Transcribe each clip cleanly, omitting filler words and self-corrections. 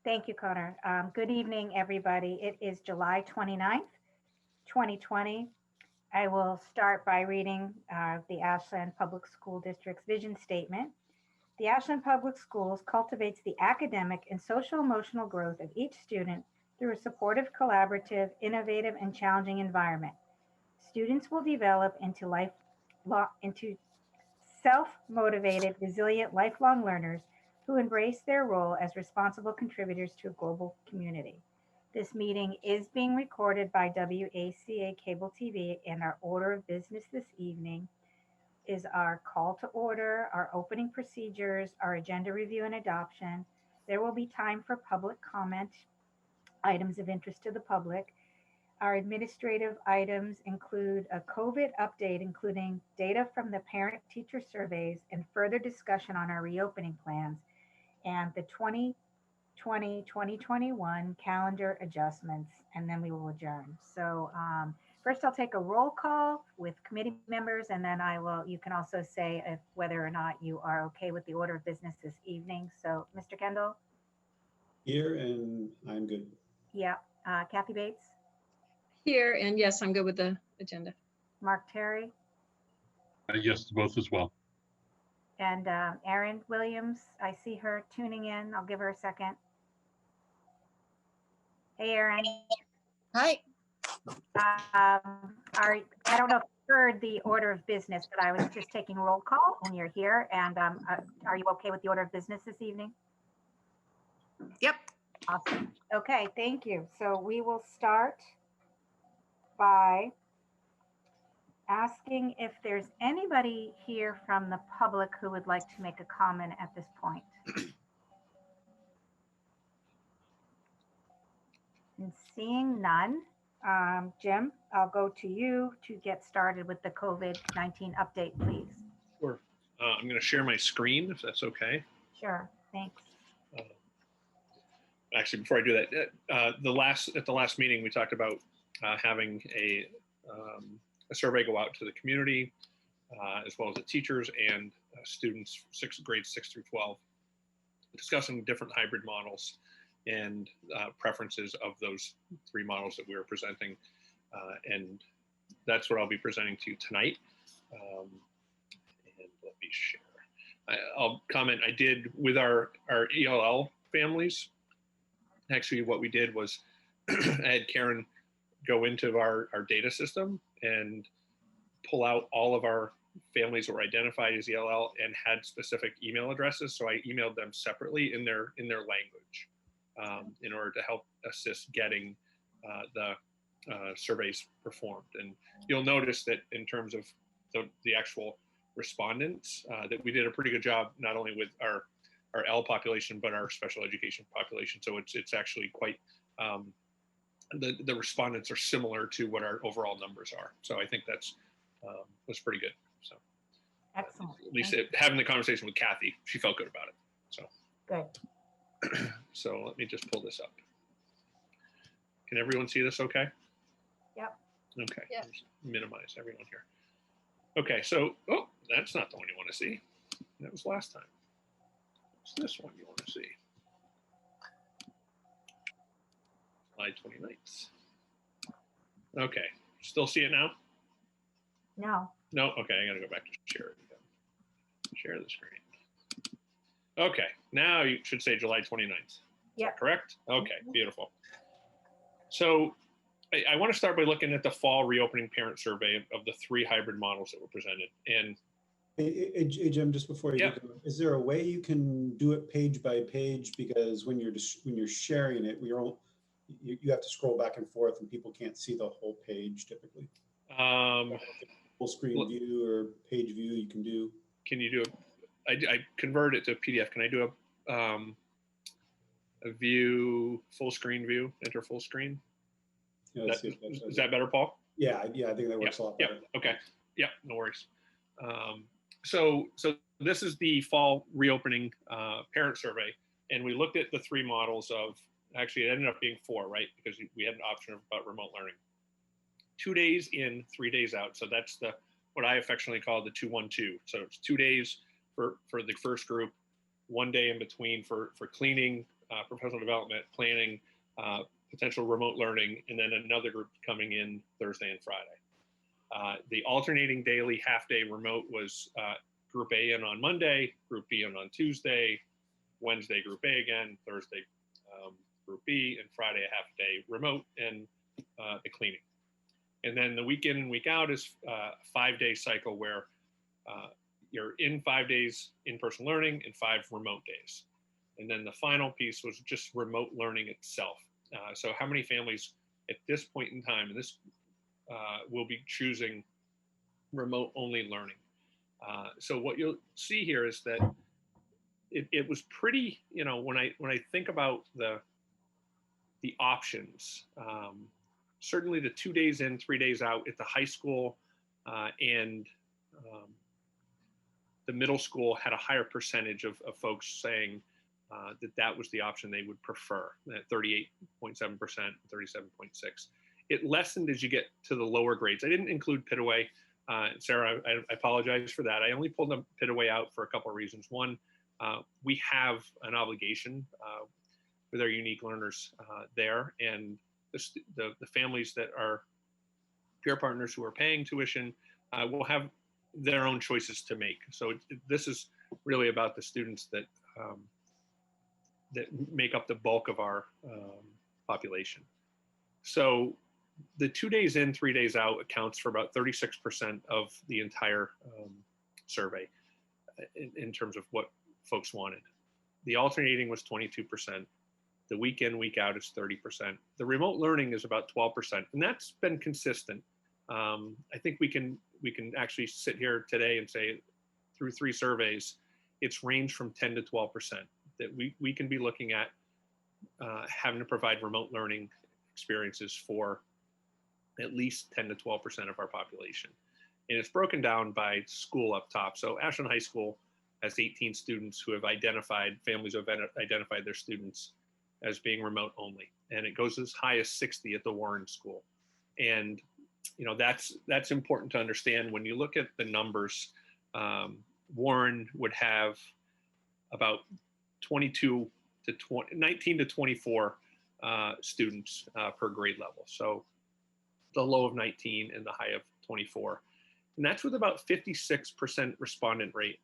Thank you, Connor. Good evening, everybody. It is July 29th, 2020. I will start by reading the Ashland Public School District's vision statement. The Ashland Public Schools cultivates the academic and social emotional growth of each student through a supportive, collaborative, innovative, and challenging environment. Students will develop into self-motivated, resilient, lifelong learners who embrace their role as responsible contributors to a global community. This meeting is being recorded by WACA Cable TV, and our order of business this evening is our call to order, our opening procedures, our agenda review and adoption. There will be time for public comment, items of interest to the public. Our administrative items include a COVID update, including data from the parent-teacher surveys and further discussion on our reopening plans, and the 2020-2021 calendar adjustments, and then we will adjourn. So first I'll take a roll call with committee members, and then you can also say whether or not you are okay with the order of business this evening. So Mr. Kendall? Here, and I'm good. Yeah. Kathy Bates? Here, and yes, I'm good with the agenda. Mark Terry? Yes, to both as well. And Erin Williams, I see her tuning in. I'll give her a second. Hey, Erin. Hi. I don't know if you heard the order of business, but I was just taking roll call and you're here. And are you okay with the order of business this evening? Yep. Awesome. Okay, thank you. So we will start by asking if there's anybody here from the public who would like to make a comment at this point. And seeing none, Jim, I'll go to you to get started with the COVID-19 update, please. Sure. I'm going to share my screen if that's okay. Sure, thanks. Actually, before I do that, at the last meeting, we talked about having a survey go out to the community, as well as the teachers and students, grades 6 through 12, discussing different hybrid models and preferences of those three models that we were presenting. And that's what I'll be presenting to you tonight. And let me share. I'll comment, I did with our ELL families. Actually, what we did was I had Karen go into our data system and pull out all of our families that were identified as ELL and had specific email addresses. So I emailed them separately in their language in order to help assist getting the surveys performed. And you'll notice that in terms of the actual respondents, that we did a pretty good job, not only with our L population, but our special education population. So it's actually quite, the respondents are similar to what our overall numbers are. So I think that's was pretty good. So Excellent. At least having the conversation with Kathy, she felt good about it. So Good. So let me just pull this up. Can everyone see this okay? Yep. Okay. Yep. Just minimize everyone here. Okay, so, oh, that's not the one you want to see. That was last time. It's this one you want to see. July 29th. Okay, still see it now? No. No, okay, I gotta go back to share it again. Share the screen. Okay, now you should say July 29th. Yeah. Correct? Okay, beautiful. So I want to start by looking at the fall reopening parent survey of the three hybrid models that were presented. And Hey, Jim, just before you go, is there a way you can do it page by page? Because when you're sharing it, you have to scroll back and forth, and people can't see the whole page typically. Full screen view or page view you can do. Can you do it? I convert it to a PDF. Can I do a view, full screen view, enter full screen? Yeah, is that better, Paul? Yeah, I think that works a lot better. Okay. Yeah, no worries. So this is the fall reopening parent survey, and we looked at the three models of, actually it ended up being four, right? Because we had an option about remote learning. 2 days in, 3 days out. So that's what I affectionately call the 2-1-2. So it's 2 days for the first group, 1 day in between for cleaning, professional development, planning, potential remote learning, and then another group coming in Thursday and Friday. The alternating daily half-day remote was Group A in on Monday, Group B in on Tuesday, Wednesday Group A again, Thursday Group B, and Friday a half-day remote and the cleaning. And then the week in and week out is a 5-day cycle where you're in 5 days in-person learning and 5 remote days. And then the final piece was just remote learning itself. So how many families at this point in time, and this will be choosing remote only learning. So what you'll see here is that it was pretty, you know, when I think about the options, certainly the 2 days in, 3 days out at the high school and the middle school had a higher percentage of folks saying that was the option they would prefer, at 38.7%, 37.6%. It lessened as you get to the lower grades. I didn't include Pitaway. Sarah, I apologize for that. I only pulled the Pitaway out for a couple of reasons. One, we have an obligation with our unique learners there, and the families that are peer partners who are paying tuition will have their own choices to make. So this is really about the students that that make up the bulk of our population. So the 2 days in, 3 days out accounts for about 36% of the entire survey in terms of what folks wanted. The alternating was 22%. The week in, week out is 30%. The remote learning is about 12%, and that's been consistent. I think we can actually sit here today and say, through 3 surveys, it's ranged from 10 to 12%, that we can be looking at having to provide remote learning experiences for at least 10 to 12% of our population. And it's broken down by school up top. So Ashland High School has 18 students who have families who have identified their students as being remote only. And it goes as high as 60 at the Warren School. And you know, that's important to understand. When you look at the numbers, Warren would have about 19 to 24 students per grade level. So the low of 19 and the high of 24. And that's with about 56% respondent rate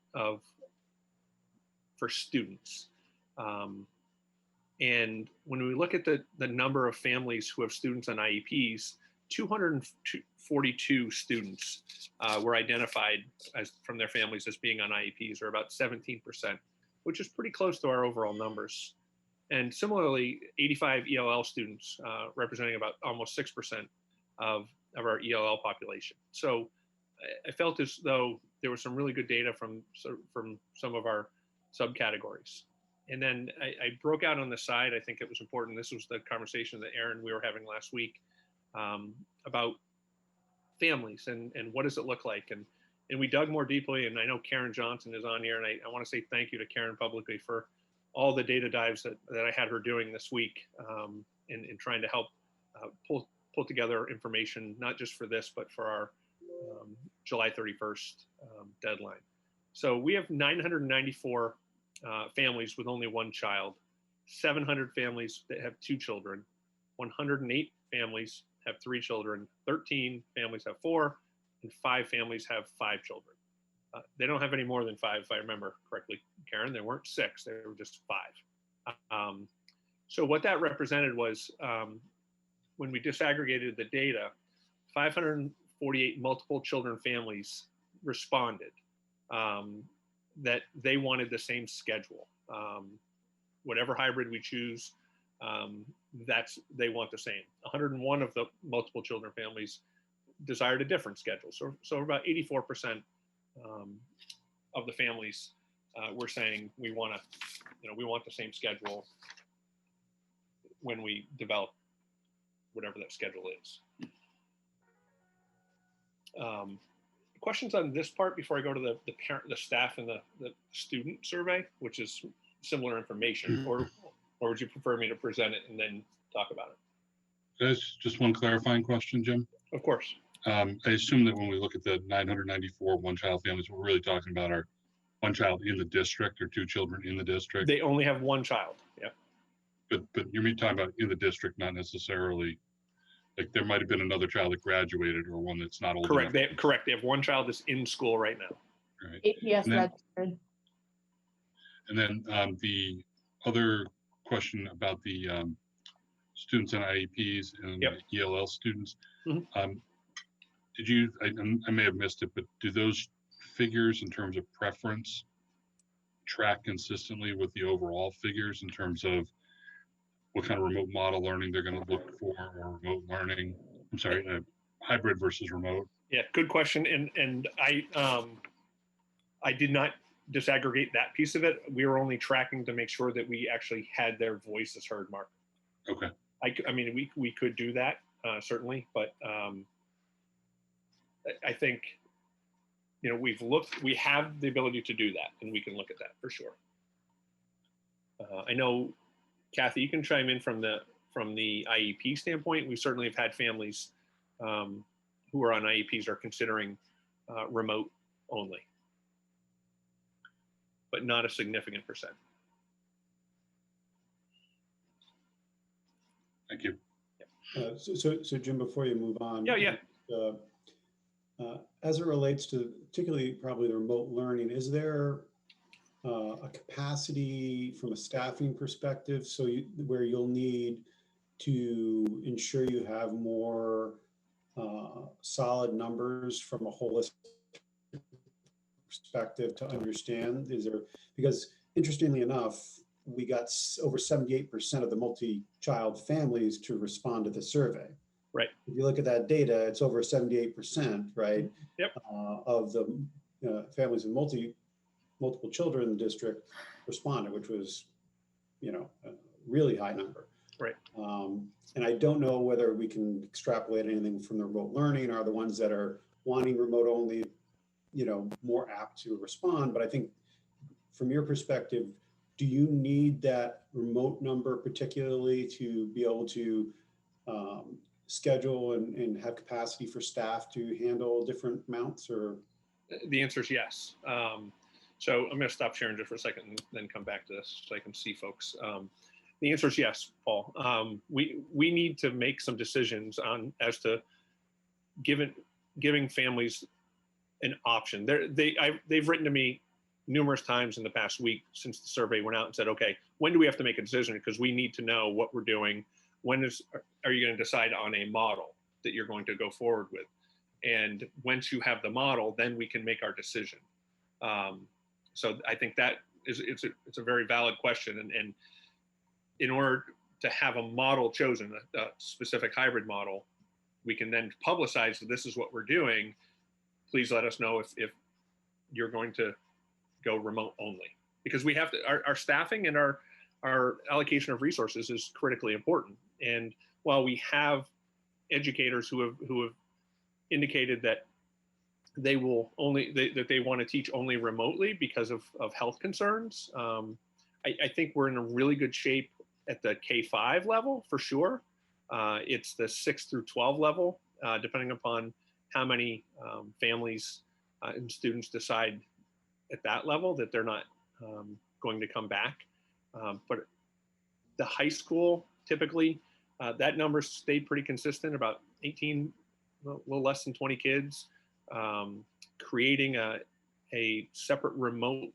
for students. And when we look at the number of families who have students on IEPs, 242 students were identified from their families as being on IEPs, or about 17%, which is pretty close to our overall numbers. And similarly, 85 ELL students, representing about almost 6% of our ELL population. So I felt as though there was some really good data from some of our subcategories. And then I broke out on the side. I think it was important. This was the conversation that Aaron, we were having last week about families and what does it look like. And we dug more deeply, and I know Karen Johnson is on here, and I want to say thank you to Karen publicly for all the data dives that I had her doing this week in trying to help pull together information, not just for this, but for our July 31st deadline. So we have 994 families with only one child, 700 families that have 2 children, 108 families have 3 children, 13 families have 4, and 5 families have 5 children. They don't have any more than 5, if I remember correctly, Karen. There weren't 6, there were just 5. So what that represented was, when we disaggregated the data, 548 multiple children families responded that they wanted the same schedule. Whatever hybrid we choose, they want the same. 101 of the multiple children families desired a different schedule. So about 84% of the families were saying we want the same schedule when we develop whatever that schedule is. Questions on this part before I go to the parent, the staff, and the student survey, which is similar information, or would you prefer me to present it and then talk about it? There's just one clarifying question, Jim. Of course. I assume that when we look at the 994 one-child families, we're really talking about our one child in the district or 2 children in the district. They only have 1 child. Yeah. But you're talking about in the district, not necessarily, like there might have been another child that graduated or one that's not old Correct. enough. Correct. They have one child that's in school right now. Right. APS And then- registered. And then the other question about the students and IEPs and Yep. the ELL students. Mhm. Did you, I may have missed it, but do those figures in terms of preference track consistently with the overall figures in terms of what kind of remote model learning they're going to look for, or remote learning? I'm sorry, hybrid versus remote. Yeah, good question. And I did not disaggregate that piece of it. We were only tracking to make sure that we actually had their voices heard, Mark. Okay. I mean, we could do that, certainly, but I think, you know, we have the ability to do that, and we can look at that for sure. I know, Kathy, you can chime in from the IEP standpoint. We certainly have had families who are on IEPs are considering remote only, but not a significant percent. Thank you. So Jim, before you move on. Yeah. As it relates to particularly probably the remote learning, is there a capacity from a staffing perspective where you'll need to ensure you have more solid numbers from a holistic perspective to understand? Because interestingly enough, we got over 78% of the multi-child families to respond to the survey. Right. If you look at that data, it's over 78%, right? Yep. Of the families with multiple children in the district responded, which was, a really high number. Right. And I don't know whether we can extrapolate anything from the remote learning, or the ones that are wanting remote only, more apt to respond. But I think from your perspective, do you need that remote number particularly to be able to schedule and have capacity for staff to handle different amounts? Or The answer is yes. So I'm going to stop sharing just for a second and then come back to this so I can see folks. The answer is yes, Paul. We need to make some decisions as to giving families an option. They've written to me numerous times in the past week since the survey went out and said, okay, when do we have to make a decision? Because we need to know what we're doing. When are you going to decide on a model that you're going to go forward with? And once you have the model, then we can make our decision. So I think that it's a very valid question. And in order to have a model chosen, a specific hybrid model, we can then publicize that this is what we're doing. Please let us know if you're going to go remote only, because we have to, our staffing and our allocation of resources is critically important. And while we have educators who have indicated that they will that they want to teach only remotely because of health concerns, I think we're in a really good shape at the K-5 level for sure. It's the 6 through 12 level, depending upon how many families and students decide at that level that they're not going to come back. But the high school, typically, that number stayed pretty consistent, about 18, a little less than 20 kids. Creating a separate remote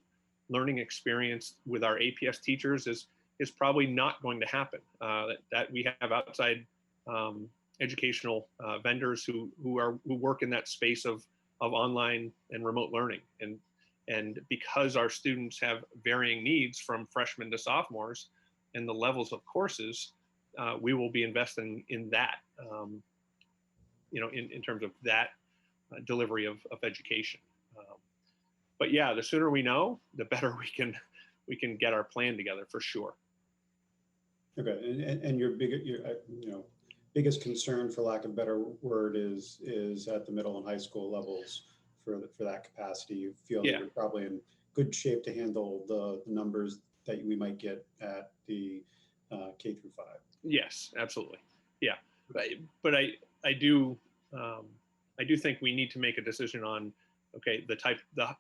learning experience with our APS teachers is probably not going to happen. That we have outside educational vendors who work in that space of online and remote learning. And because our students have varying needs from freshmen to sophomores and the levels of courses, we will be investing in that, in terms of that delivery of education. But yeah, the sooner we know, the better we can get our plan together for sure. Okay, and your biggest concern, for lack of a better word, is at the middle and high school levels for that capacity. You feel that you're probably in good shape to handle the numbers that we might get at the K through 5. Yes, absolutely. Yeah, but I do think we need to make a decision on, okay, the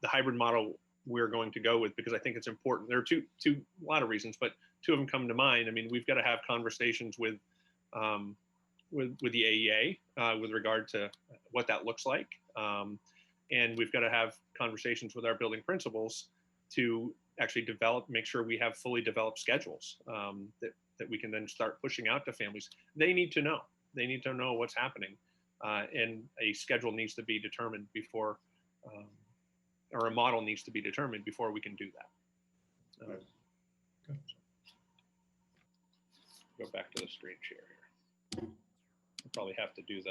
hybrid model we're going to go with, because I think it's important. There are a lot of reasons, but two of them come to mind. I mean, we've got to have conversations with the AEA with regard to what that looks like. And we've got to have conversations with our building principals to actually make sure we have fully developed schedules that we can then start pushing out to families. They need to know. They need to know what's happening. And a schedule needs to be determined before, or a model needs to be determined before we can do that. Right. Okay. Go back to the screen share here. I'll probably have to do do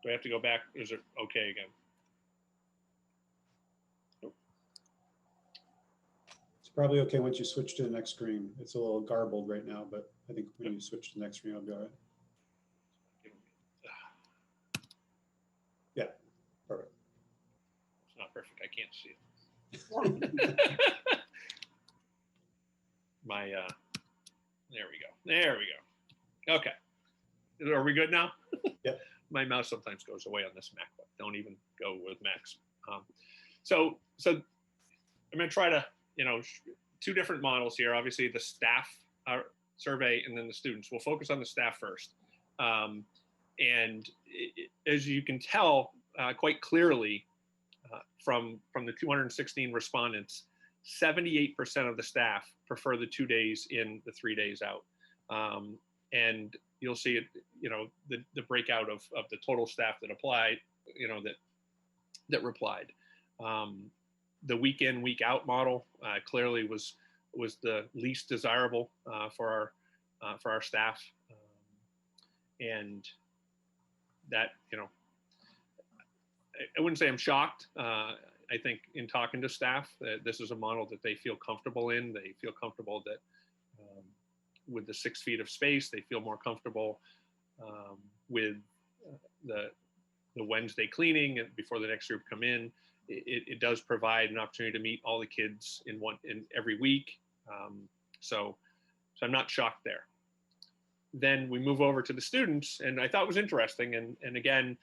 I have to go back? Is it okay again? Nope. It's probably okay once you switch to the next screen. It's a little garbled right now, but I think when you switch to the next screen, it'll be all right. Yeah, perfect. It's not perfect. I can't see it. There we go. There we go. Okay. Are we good now? Yep. My mouse sometimes goes away on this MacBook. Don't even go with Macs. So I'm going to try to, two different models here. Obviously, the staff survey and then the students. We'll focus on the staff first. As you can tell quite clearly from the 216 respondents, 78% of the staff prefer the 2 days in, the 3 days out. And you'll see it, the breakout of the total staff that applied, that replied. The week in, week out model clearly was the least desirable for our staff. And that, I wouldn't say I'm shocked. I think in talking to staff, this is a model that they feel comfortable in. They feel comfortable that with the 6 feet of space, they feel more comfortable with the Wednesday cleaning before the next group come in. It does provide an opportunity to meet all the kids in every week. So I'm not shocked there. Then we move over to the students, and I thought it was interesting. And again,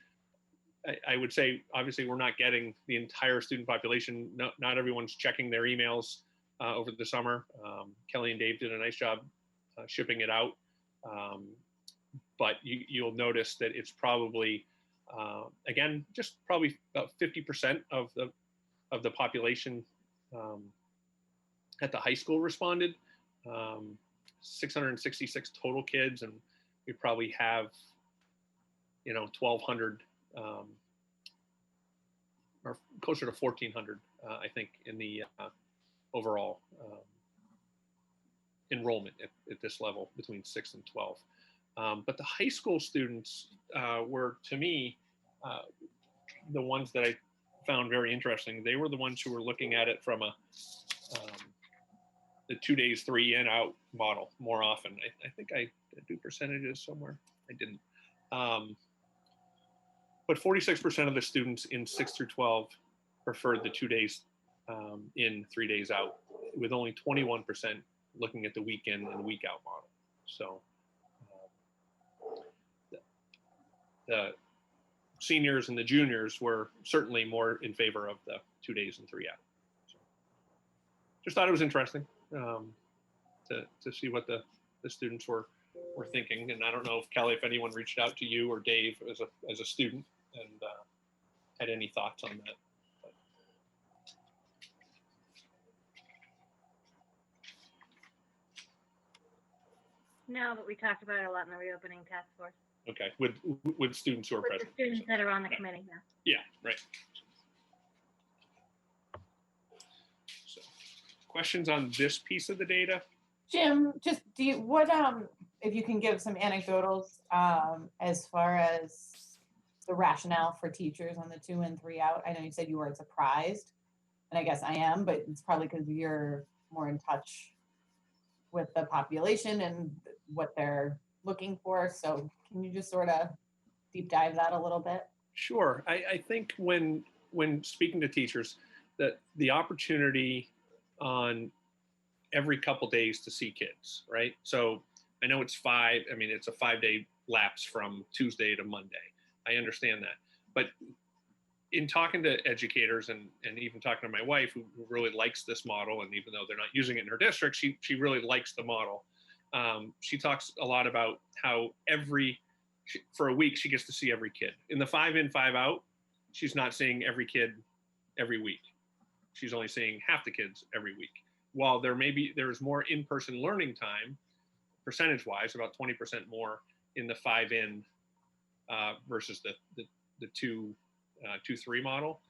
I would say, obviously, we're not getting the entire student population. Not everyone's checking their emails over the summer. Kelly and Dave did a nice job shipping it out. But you'll notice that it's probably, again, just probably about 50% of the population at the high school responded. 666 total kids, and we probably have 1,200 or closer to 1,400 I think in the overall enrollment at this level between 6 and 12. But the high school students were, to me, the ones that I found very interesting. They were the ones who were looking at it from the 2 days, 3 in, out model more often. I think I did do percentages somewhere. I didn't. But 46% of the students in 6 through 12 preferred the 2 days in, 3 days out, with only 21% looking at the weekend and week out model. So the seniors and the juniors were certainly more in favor of the 2 days and 3 out. So just thought it was interesting to see what the students were thinking. And I don't know if Kelly, if anyone reached out to you or Dave as a student and had any thoughts on that. But. No, but we talked about it a lot in the reopening task force. Okay, with students who are With present. the students that are on the committee now. Yeah, right. So, questions on this piece of the data? Jim, just if you can give some anecdotals as far as the rationale for teachers on the 2 and 3 out. I know you said you weren't surprised, and I guess I am, but it's probably because you're more in touch with the population and what they're looking for. So can you just sort of deep dive that a little bit? Sure. I think when speaking to teachers, that the opportunity on every couple days to see kids, right? So I know it's 5. I mean, it's a 5-day lapse from Tuesday to Monday. I understand that, but in talking to educators and even talking to my wife, who really likes this model, and even though they're not using it in her district, she really likes the model. She talks a lot about how for a week she gets to see every kid. In the 5 in, 5 out, she's not seeing every kid every week. She's only seeing half the kids every week. While there's more in-person learning time, percentage-wise, about 20% more in the 5 in versus the 2-3 model.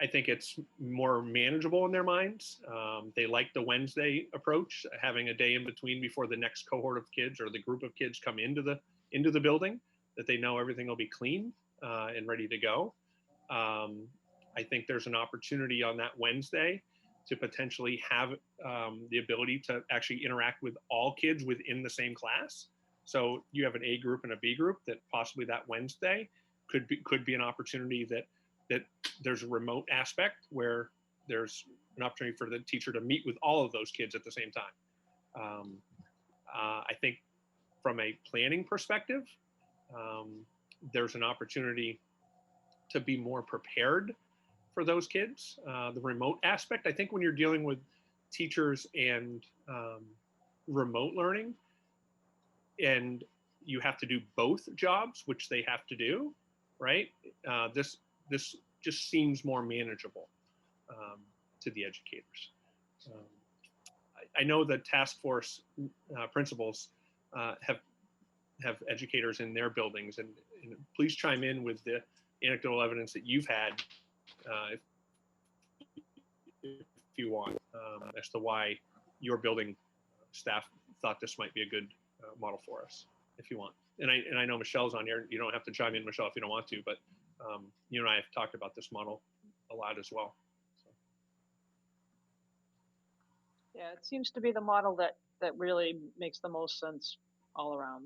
I think it's more manageable in their minds. They like the Wednesday approach, having a day in between before the next cohort of kids or the group of kids come into the building, that they know everything will be clean and ready to go. I think there's an opportunity on that Wednesday to potentially have the ability to actually interact with all kids within the same class. So you have an A group and a B group, that possibly that Wednesday could be an opportunity that there's a remote aspect where there's an opportunity for the teacher to meet with all of those kids at the same time. I think from a planning perspective, there's an opportunity to be more prepared for those kids. The remote aspect, I think when you're dealing with teachers and remote learning, and you have to do both jobs, which they have to do, right? This just seems more manageable to the educators. I know that task force principals have educators in their buildings, and please chime in with the anecdotal evidence that you've had, if you want, as to why your building staff thought this might be a good model for us, if you want. And I know Michelle's on here. You don't have to chime in, Michelle, if you don't want to, but you and I have talked about this model a lot as well. So. Yeah, it seems to be the model that really makes the most sense all around.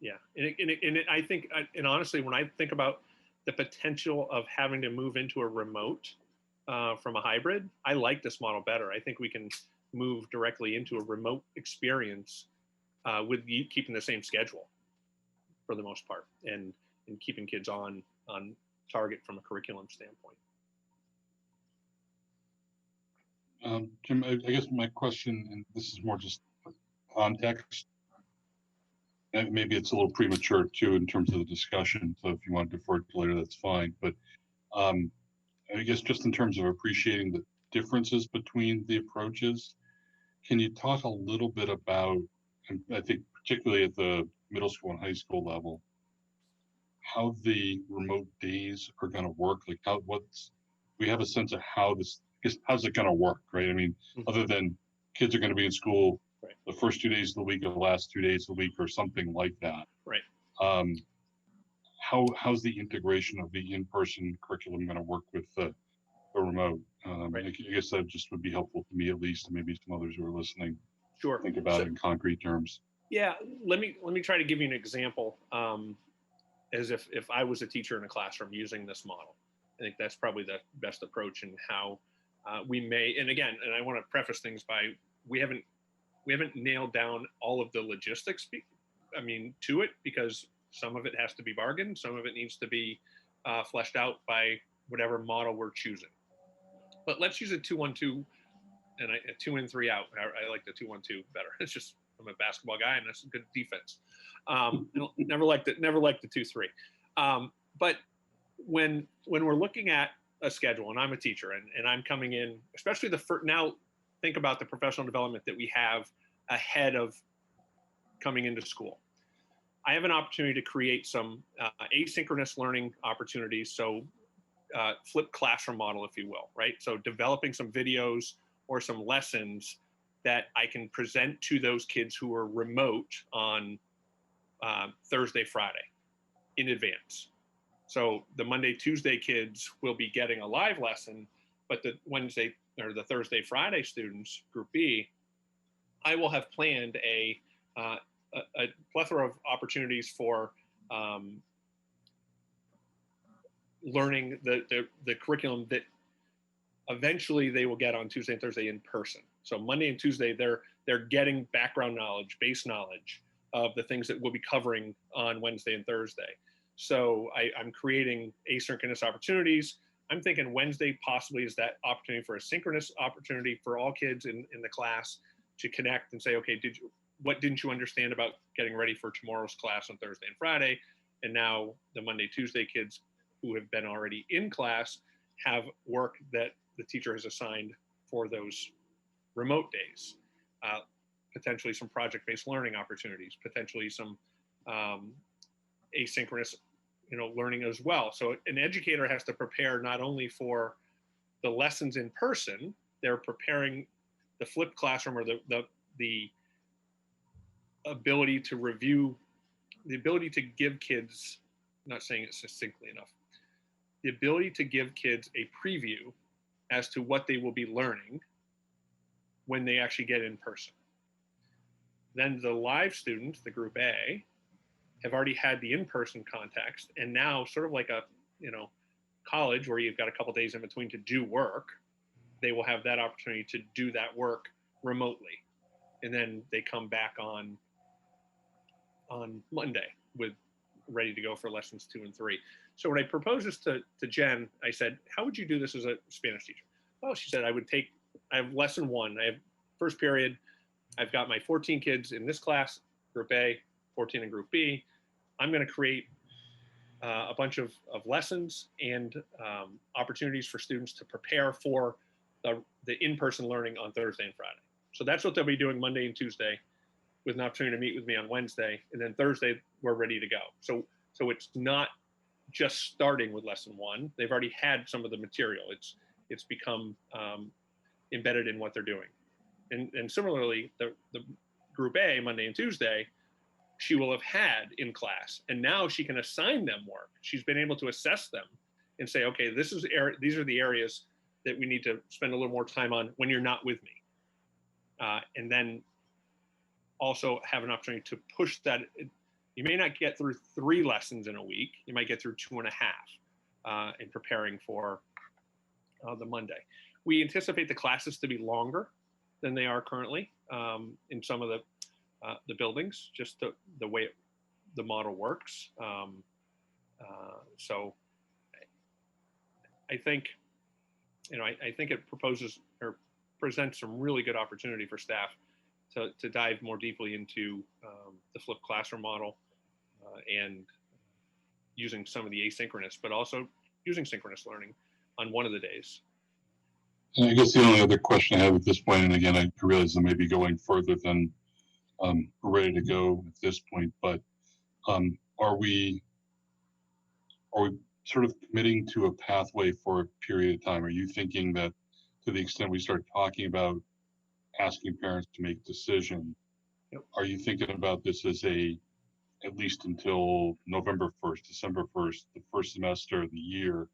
Yeah, and I think, and honestly, when I think about the potential of having to move into a remote from a hybrid, I like this model better. I think we can move directly into a remote experience with keeping the same schedule for the most part, and keeping kids on target from a curriculum standpoint. Jim, I guess my question, and this is more just context, and maybe it's a little premature too in terms of the discussion, so if you want to defer it to later, that's fine. But I guess just in terms of appreciating the differences between the approaches, can you talk a little bit about, and I think particularly at the middle school and high school level, how the remote days are going to work? Like we have a sense of how's it going to work, right? I mean, other than kids are going to be in school right. the first 2 days of the week or the last 2 days of the week or something like that. Right. How's the integration of the in-person curriculum going to work with the remote? Right. I guess that just would be helpful to me, at least, and maybe some others who are listening. Sure. Think about it in concrete terms. Yeah, let me try to give you an example, as if I was a teacher in a classroom using this model. I think that's probably the best approach, and how we may. And again, and I want to preface things by we haven't nailed down all of the logistics. To it, because some of it has to be bargained, some of it needs to be fleshed out by whatever model we're choosing. But let's use a 2-1-2 and a 2 in 3 out. I like the 2-1-2 better. It's just, I'm a basketball guy, and that's a good defense. Never liked the 2-3. But when we're looking at a schedule, and I'm a teacher, and I'm coming in, especially now think about the professional development that we have ahead of coming into school. I have an opportunity to create some asynchronous learning opportunities. So flipped classroom model, if you will, right? So developing some videos or some lessons that I can present to those kids who are remote on Thursday, Friday in advance. So the Monday, Tuesday kids will be getting a live lesson, but the Wednesday or the Thursday, Friday students, Group B, I will have planned a plethora of opportunities for learning the curriculum that eventually they will get on Tuesday and Thursday in person. So Monday and Tuesday, they're getting background knowledge, base knowledge of the things that we'll be covering on Wednesday and Thursday. So I'm creating asynchronous opportunities. I'm thinking Wednesday possibly is that opportunity for a synchronous opportunity for all kids in the class to connect and say, okay, what didn't you understand about getting ready for tomorrow's class on Thursday and Friday? And now the Monday, Tuesday kids who have been already in class have work that the teacher has assigned for those remote days. Potentially some project-based learning opportunities, potentially some asynchronous, learning as well. So an educator has to prepare not only for the lessons in person, they're preparing the flipped classroom, or the ability to review, the ability to give kids, I'm not saying it succinctly enough, the ability to give kids a preview as to what they will be learning when they actually get in person. Then the live students, the group A, have already had the in-person context, and now sort of like a, college where you've got a couple days in between to do work, they will have that opportunity to do that work remotely. And then they come back on Monday ready to go for lessons 2 and 3. So when I proposed this to Jen, I said, how would you do this as a Spanish teacher? Well, she said, I have lesson 1, I have first period, I've got my 14 kids in this class, group A, 14 in group B. I'm going to create a bunch of lessons and opportunities for students to prepare for the in-person learning on Thursday and Friday. So that's what they'll be doing Monday and Tuesday, with an opportunity to meet with me on Wednesday. And then Thursday, we're ready to go. So it's not just starting with lesson 1. They've already had some of the material. It's become embedded in what they're doing. And similarly, the group A, Monday and Tuesday, she will have had in class, and now she can assign them work. She's been able to assess them and say, okay, these are the areas that we need to spend a little more time on when you're not with me. And then also have an opportunity to push that. You may not get through 3 lessons in a week. You might get through 2.5 in preparing for the Monday. We anticipate the classes to be longer than they are currently in some of the buildings, just the way the model works. So I think, I think it proposes or presents some really good opportunity for staff to dive more deeply into the flipped classroom model and using some of the asynchronous, but also using synchronous learning on one of the days. And I guess the only other question I have at this point, and again, I realize I may be going further than we're ready to go at this point, but are we sort of committing to a pathway for a period of time? Are you thinking that to the extent we start talking about asking parents to make decisions, are you thinking about this as at least until November 1st, December 1st, the first semester of the year?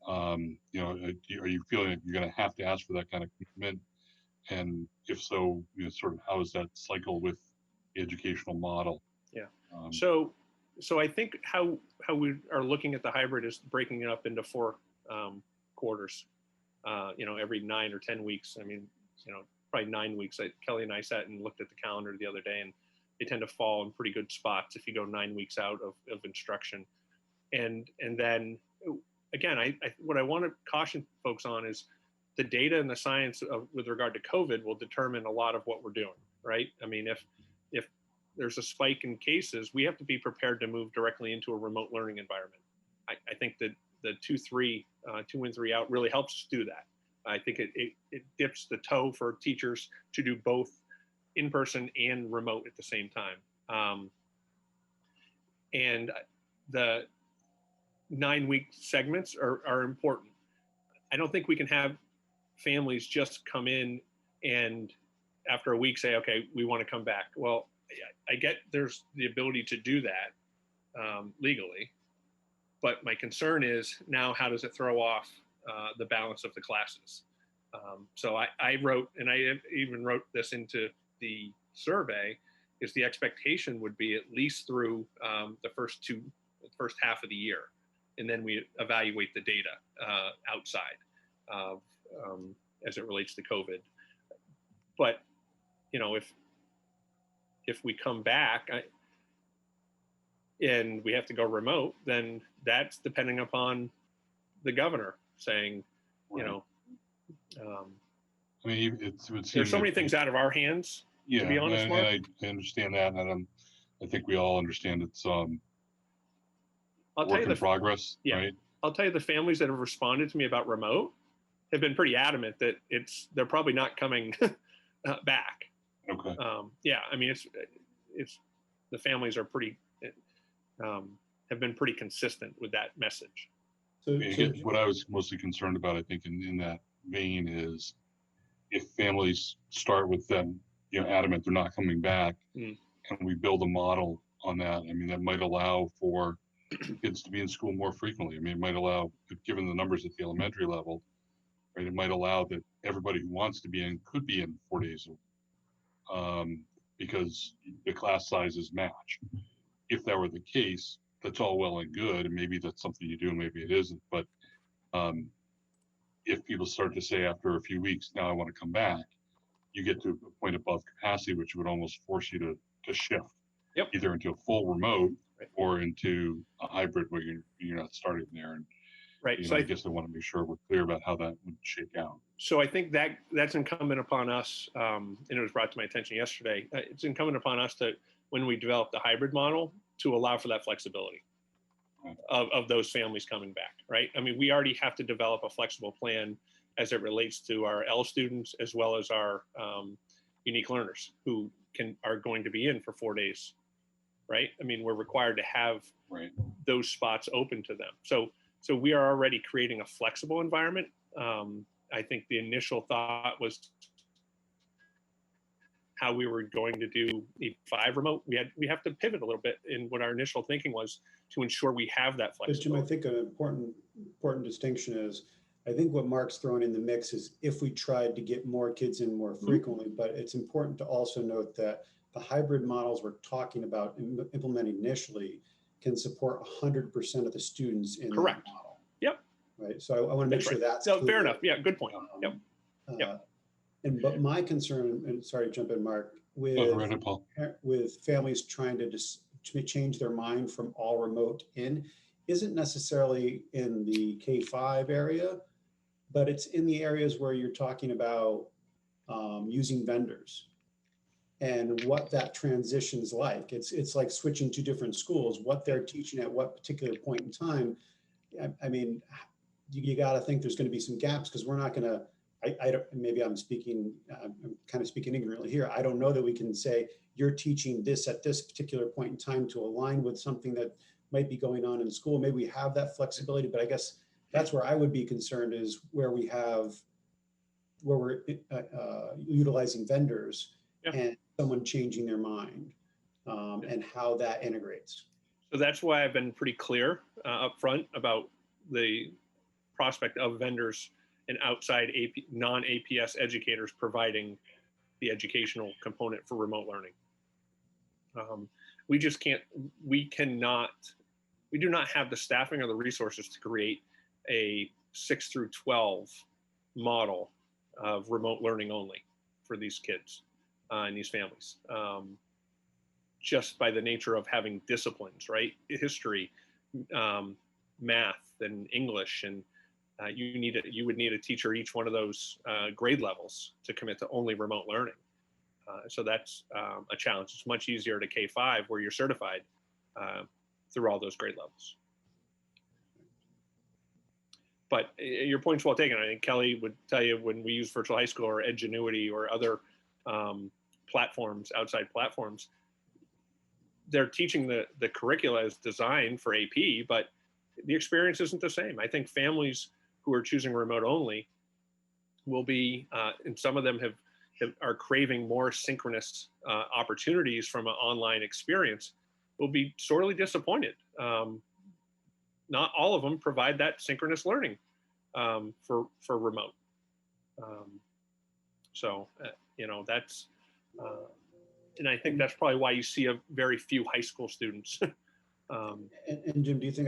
Are you feeling like you're going to have to ask for that kind of commitment? And if so, sort of how is that cycle with the educational model? Yeah. So I think how we are looking at the hybrid is breaking it up into 4 quarters. Every 9 or 10 weeks. I mean, probably 9 weeks. Kelly and I sat and looked at the calendar the other day, and they tend to fall in pretty good spots if you go 9 weeks out of instruction. And then again, what I want to caution folks on is the data and the science with regard to COVID will determine a lot of what we're doing, right? I mean, if there's a spike in cases, we have to be prepared to move directly into a remote learning environment. I think that the 2 in, 3 out really helps us do that. I think it dips the toe for teachers to do both in-person and remote at the same time. And the 9-week segments are important. I don't think we can have families just come in and after a week say, okay, we want to come back. Well, I get there's the ability to do that legally, but my concern is now how does it throw off the balance of the classes? So I wrote, and I even wrote this into the survey, is the expectation would be at least through the first half of the year. And then we evaluate the data outside of, as it relates to COVID. But, if we come back, and we have to go remote, then that's depending upon the governor saying, you know, I mean, it would seem there's so that- many things out of our hands, Yeah, to be honest, and Mark. I understand that, and I think we all understand it's I'll tell work you in the progress, yeah. right? I'll tell you the families that have responded to me about remote have been pretty adamant that they're probably not coming back. Okay. Yeah, I mean, it's the families are pretty have been pretty consistent with that message. So, What I was mostly concerned about, I think, in that vein is if families start with them, you know, adamant they're not coming back, and we build a model on that. I mean, that might allow for kids to be in school more frequently. I mean, it might allow, given the numbers at the elementary level, right, it might allow that everybody who wants to be in could be in 4 days a week, because the class sizes match. If that were the case, that's all well and good, and maybe that's something you do, maybe it isn't. But if people start to say after a few weeks, now I want to come back, you get to a point above capacity, which would almost force you to shift, either into a full remote or into a hybrid where you're not starting there. And right. So I guess I want to make sure we're clear about how that would shake out. So I think that's incumbent upon us, and it was brought to my attention yesterday. It's incumbent upon us to, when we develop the hybrid model, to allow for that flexibility of those families coming back, right? I mean, we already have to develop a flexible plan as it relates to our L students as well as our unique learners who are going to be in for 4 days, right? I mean, we're required to have those spots open to them. So we are already creating a flexible environment. I think the initial thought was how we were going to do E5 remote. We have to pivot a little bit in what our initial thinking was to ensure we have that flexibility. Jim, I think an important distinction is, I think what Mark's throwing in the mix is if we tried to get more kids in more frequently, but it's important to also note that the hybrid models we're talking about implementing initially can support 100% of the students in that model. Yep. Right. So I want to make sure that's so fair enough. Yeah, good point. But my concern, and sorry to jump in, Mark, with families trying to change their mind from all remote in, isn't necessarily in the K-5 area, but it's in the areas where you're talking about using vendors and what that transition's like. It's like switching to different schools, what they're teaching at what particular point in time. I mean, you got to think there's going to be some gaps because we're not going to, I don't, maybe I'm kind of speaking ignorantly here. I don't know that we can say you're teaching this at this particular point in time to align with something that might be going on in school. Maybe we have that flexibility, but I guess that's where I would be concerned is where we're utilizing vendors and someone changing their mind and how that integrates. So that's why I've been pretty clear up front about the prospect of vendors and outside non-APS educators providing the educational component for remote learning. We just can't, we do not have the staffing or the resources to create a 6 through 12 model of remote learning only for these kids and these families. Just by the nature of having disciplines, right? History, math and English, and you would need a teacher each one of those grade levels to commit to only remote learning. So that's a challenge. It's much easier to K-5 where you're certified through all those grade levels. But your point's well taken. I think Kelly would tell you when we use Virtual High School or Edgenuity or other platforms, outside platforms, they're teaching the curricula as designed for AP, but the experience isn't the same. I think families who are choosing remote only will be, and some of them are craving more synchronous opportunities from an online experience, will be sorely disappointed. Not all of them provide that synchronous learning for remote. You know, that's, and I think that's probably why you see a very few high school students. And Jim, do you think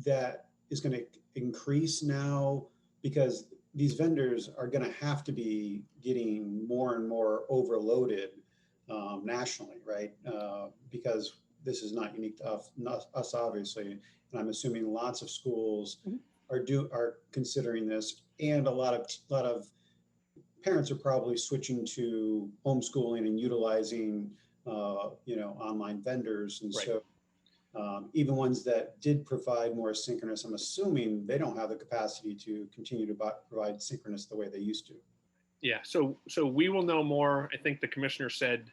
that is going to increase now because these vendors are going to have to be getting more and more overloaded nationally, right? Because this is not unique to us obviously, and I'm assuming lots of schools are considering this, and a lot of parents are probably switching to homeschooling and utilizing online vendors, and Right. so even ones that did provide more synchronous, I'm assuming they don't have the capacity to continue to provide synchronous the way they used to. Yeah, so we will know more. I think the commissioner said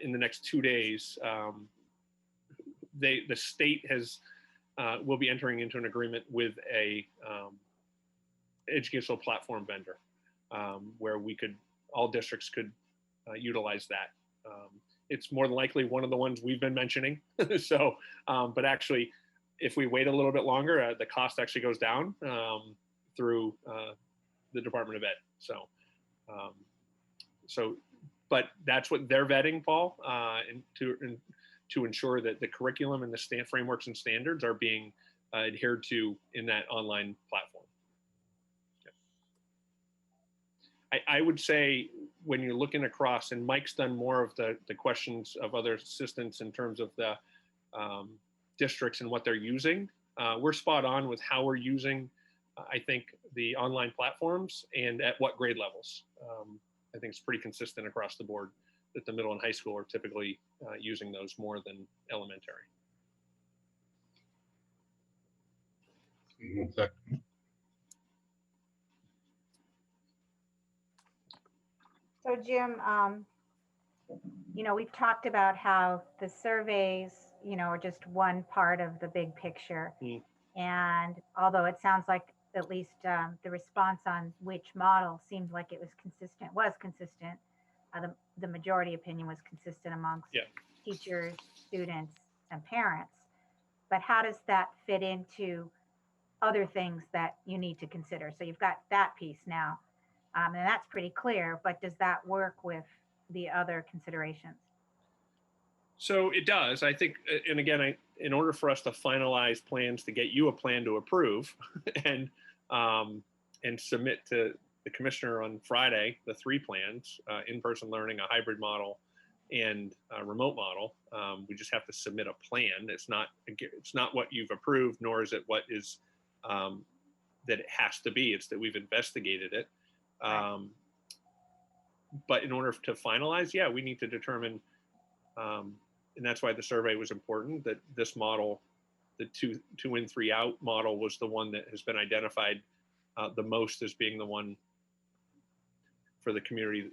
in the next 2 days, the state will be entering into an agreement with a educational platform vendor where all districts could utilize that. It's more than likely one of the ones we've been mentioning. So, but actually, if we wait a little bit longer, the cost actually goes down through the Department of Ed. So, but that's what they're vetting, Paul, to ensure that the curriculum and the frameworks and standards are being adhered to in that online platform. I would say when you're looking across, and Mike's done more of the questions of other assistants in terms of the districts and what they're using, we're spot on with how we're using, I think, the online platforms and at what grade levels. I think it's pretty consistent across the board that the middle and high school are typically using those more than elementary. Okay. So Jim, we've talked about how the surveys, are just one part of the big picture. And although it sounds like at least the response on which model seemed like it was consistent, the majority opinion was consistent amongst teachers, students, and parents. But how does that fit into other things that you need to consider? So you've got that piece now. And that's pretty clear, but does that work with the other considerations? So it does, I think, and again, in order for us to finalize plans to get you a plan to approve and submit to the commissioner on Friday, the 3 plans, in-person learning, a hybrid model, and a remote model, we just have to submit a plan. It's not what you've approved, nor is it what is that it has to be. It's that we've investigated it. But in order to finalize, we need to determine, and that's why the survey was important, that this model, the two in, 3 out model, was the one that has been identified the most as being the one for the community.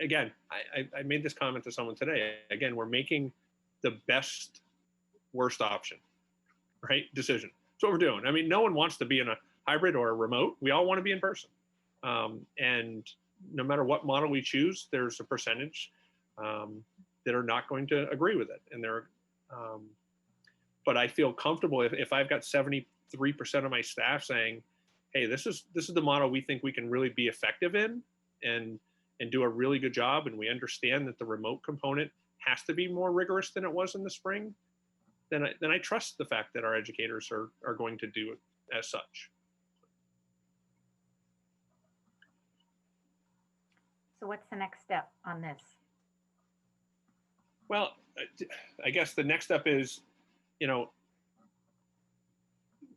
Again, I made this comment to someone today. Again, we're making the best, worst option, right? Decision. That's what we're doing. I mean, no one wants to be in a hybrid or a remote. We all want to be in person. And no matter what model we choose, there's a percentage that are not going to agree with it. And but I feel comfortable if I've got 73% of my staff saying, hey, this is the model we think we can really be effective in and do a really good job. And we understand that the remote component has to be more rigorous than it was in the spring. Then I trust the fact that our educators are going to do it as such. So what's the next step on this? Well, I guess the next step is,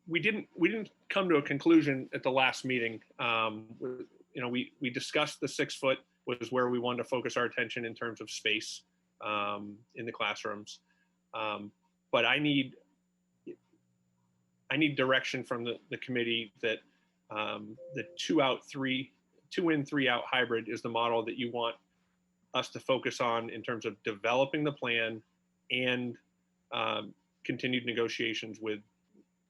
we didn't come to a conclusion at the last meeting. We discussed the 6 foot was where we wanted to focus our attention in terms of space in the classrooms. But I need direction from the committee that the 2 in, 3 out hybrid is the model that you want us to focus on in terms of developing the plan and continued negotiations with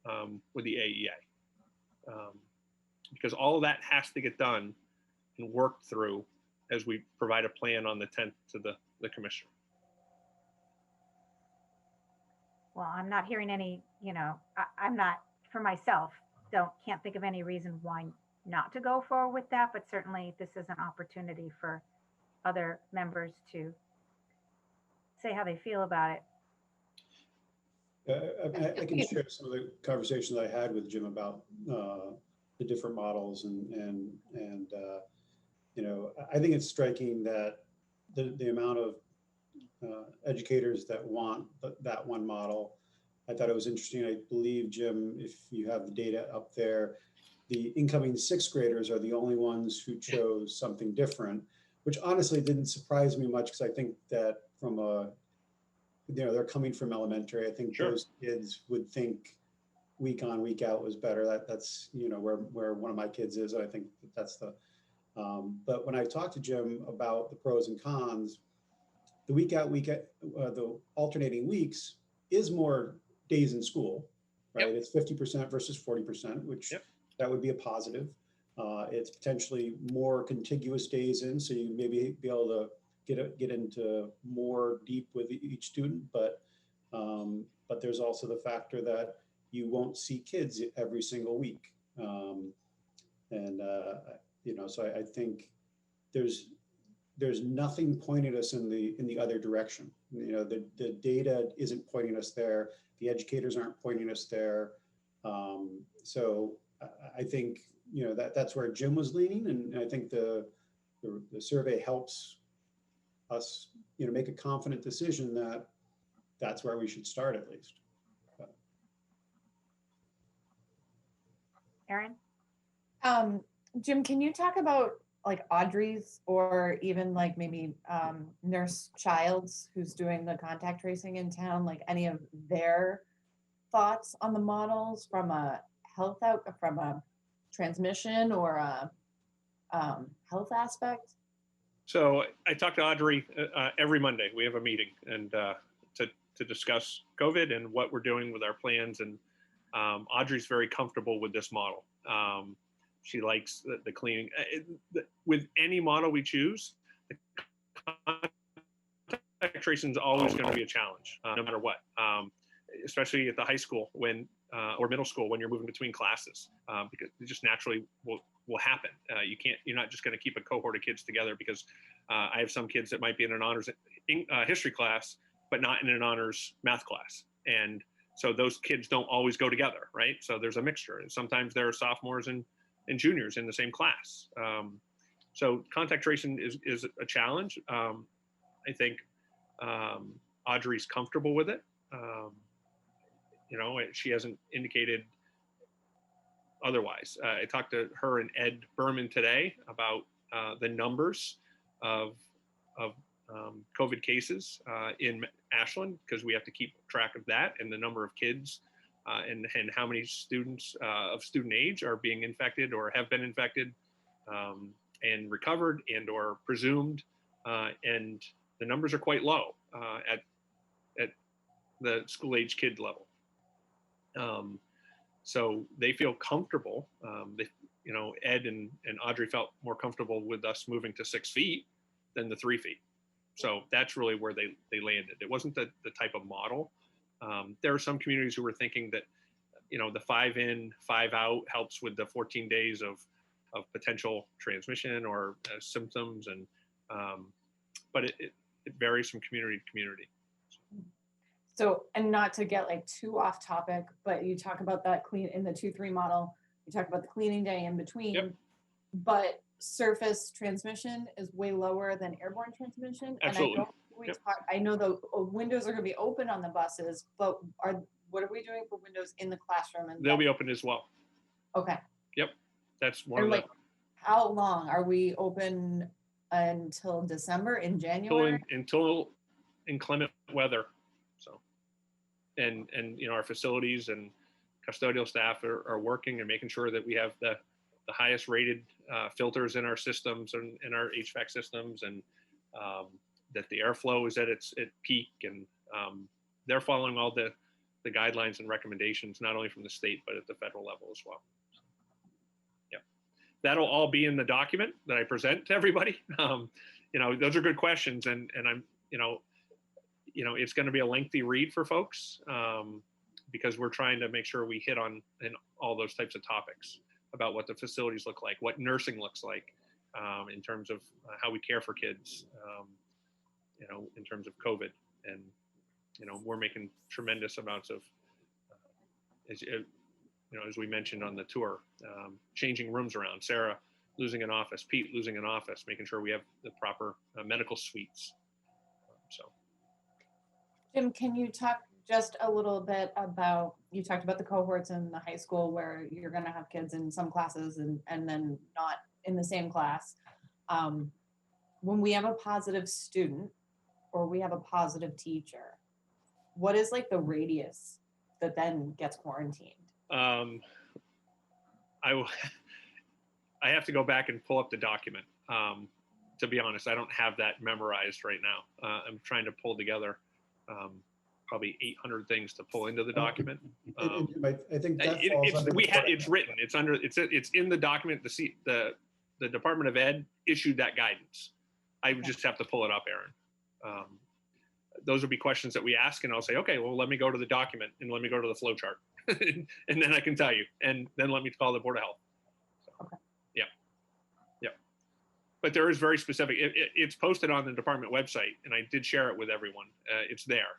the AEA. Because all of that has to get done and worked through as we provide a plan on the 10th to the commissioner. Well, I'm not hearing any, I'm not, for myself, can't think of any reason why not to go forward with that, but certainly this is an opportunity for other members to say how they feel about it. I can share some of the conversations I had with Jim about the different models and I think it's striking that the amount of educators that want that one model. I thought it was interesting. I believe, Jim, if you have the data up there, the incoming sixth graders are the only ones who chose something different, which honestly didn't surprise me much because I think that from a, they're coming from elementary. I think Sure. those kids would think week on, week out was better. That's where one of my kids is. And I think that's the, but when I talked to Jim about the pros and cons, the week out, the alternating weeks is more days in school, right? Yep. It's 50% versus 40%, which Yep. that would be a positive. It's potentially more contiguous days in, so you maybe be able to get into more deep with each student, but there's also the factor that you won't see kids every single week. So I think there's nothing pointing us in the other direction. The data isn't pointing us there. The educators aren't pointing us there. So I think that's where Jim was leaning, and I think the survey helps us make a confident decision that that's where we should start at least. Erin? Jim, can you talk about like Audrey's or even like maybe Nurse Childs, who's doing the contact tracing in town, like any of their thoughts on the models from a from a transmission or a health aspect? So I talk to Audrey every Monday. We have a meeting and to discuss COVID and what we're doing with our plans. And Audrey's very comfortable with this model. She likes the cleaning. With any model we choose, the contact tracing is always going to be a challenge, no matter what. Especially at the high school or middle school when you're moving between classes, because it just naturally will happen. You're not just going to keep a cohort of kids together because I have some kids that might be in an honors history class, but not in an honors math class. And so those kids don't always go together, right? So there's a mixture. And sometimes there are sophomores and juniors in the same class. So contact tracing is a challenge. I think Audrey's comfortable with it. She hasn't indicated otherwise. I talked to her and Ed Berman today about the numbers of COVID cases in Ashland, because we have to keep track of that and the number of kids and how many students of student age are being infected or have been infected and recovered and or presumed. And the numbers are quite low at the school age kid level. So they feel comfortable. Ed and Audrey felt more comfortable with us moving to 6 feet than the 3 feet. So that's really where they landed. It wasn't the type of model. There are some communities who were thinking that, the 5 in, 5 out helps with the 14 days of potential transmission or symptoms. And, but it varies from community to community. So, and not to get like too off topic, but you talk about that in the 2-3 model, you talk about the cleaning day in between, Yep. But surface transmission is way lower than airborne transmission. Absolutely. And I know the windows are going to be open on the buses, but what are we doing for windows in the classroom? And they'll be open as well. Okay. Yep. That's one And of like, how long are we open until December, in January? until inclement weather. So, and our facilities and custodial staff are working and making sure that we have the highest rated filters in our systems and in our HVAC systems, and that the airflow is at peak, and they're following all the guidelines and recommendations, not only from the state, but at the federal level as well. Yeah, that'll all be in the document that I present to everybody. Those are good questions, and I'm, it's going to be a lengthy read for folks because we're trying to make sure we hit on in all those types of topics about what the facilities look like, what nursing looks like in terms of how we care for kids, in terms of COVID. And, we're making tremendous amounts of, as we mentioned on the tour, changing rooms around, Sarah losing an office, Pete losing an office, making sure we have the proper medical suites. So Jim, can you talk just a little bit about, you talked about the cohorts in the high school where you're going to have kids in some classes and then not in the same class. When we have a positive student or we have a positive teacher, what is like the radius that then gets quarantined? I have to go back and pull up the document. To be honest, I don't have that memorized right now. I'm trying to pull together probably 800 things to pull into the document. I think that falls under the It's written. It's in the document. The Department of Ed issued that guidance. I would just have to pull it up, Aaron. Those would be questions that we ask, and I'll say, okay, well, let me go to the document and let me go to the flow chart, and then I can tell you, and then let me call the Board of Health. So, Okay. Yeah. But there is very specific. It's posted on the department website, and I did share it with everyone. It's there.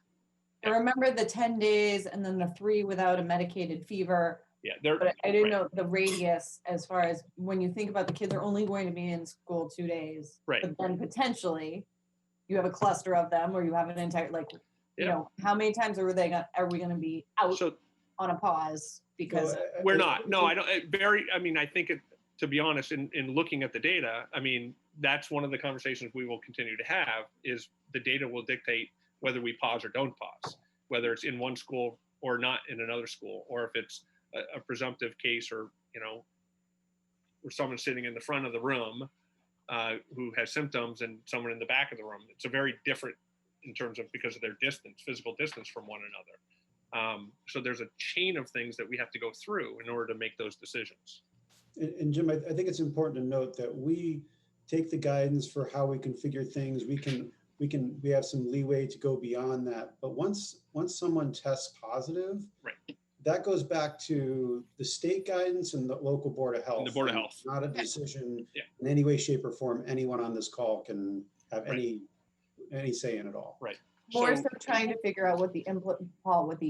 I remember the 10 days and then the 3 without a medicated fever. Yeah, But I didn't know the radius as far as when you think about the kids are only going to be in school 2 days. Right. But then potentially you have a cluster of them or you have an entire, like, you know, how many times are we going to be out on a pause because we're not. No, I don't. I think to be honest, in looking at the data, I mean, that's one of the conversations we will continue to have is the data will dictate whether we pause or don't pause, whether it's in one school or not in another school, or if it's a presumptive case or, or someone sitting in the front of the room who has symptoms and someone in the back of the room. It's a very different in terms of because of their distance, physical distance from one another. So there's a chain of things that we have to go through in order to make those decisions. And Jim, I think it's important to note that we take the guidance for how we configure things. We have some leeway to go beyond that. But once someone tests positive, right, that goes back to the state guidance and the local Board of Health. And the Board of Health. Not a decision Yeah. in any way, shape, or form anyone on this call can have Right. any say in at all. Right. more so trying to figure out what the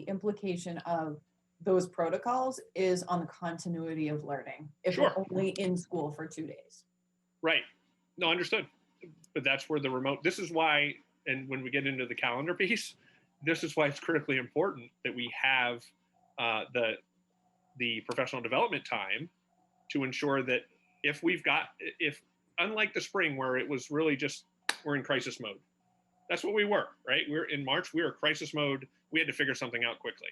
implication of those protocols is on the continuity of learning if Sure. we're only in school for 2 days. Right. No, understood. But that's where this is why, and when we get into the calendar piece, this is why it's critically important that we have the professional development time to ensure that if unlike the spring where it was really just, we're in crisis mode. That's what we were, right? In March, we were crisis mode. We had to figure something out quickly.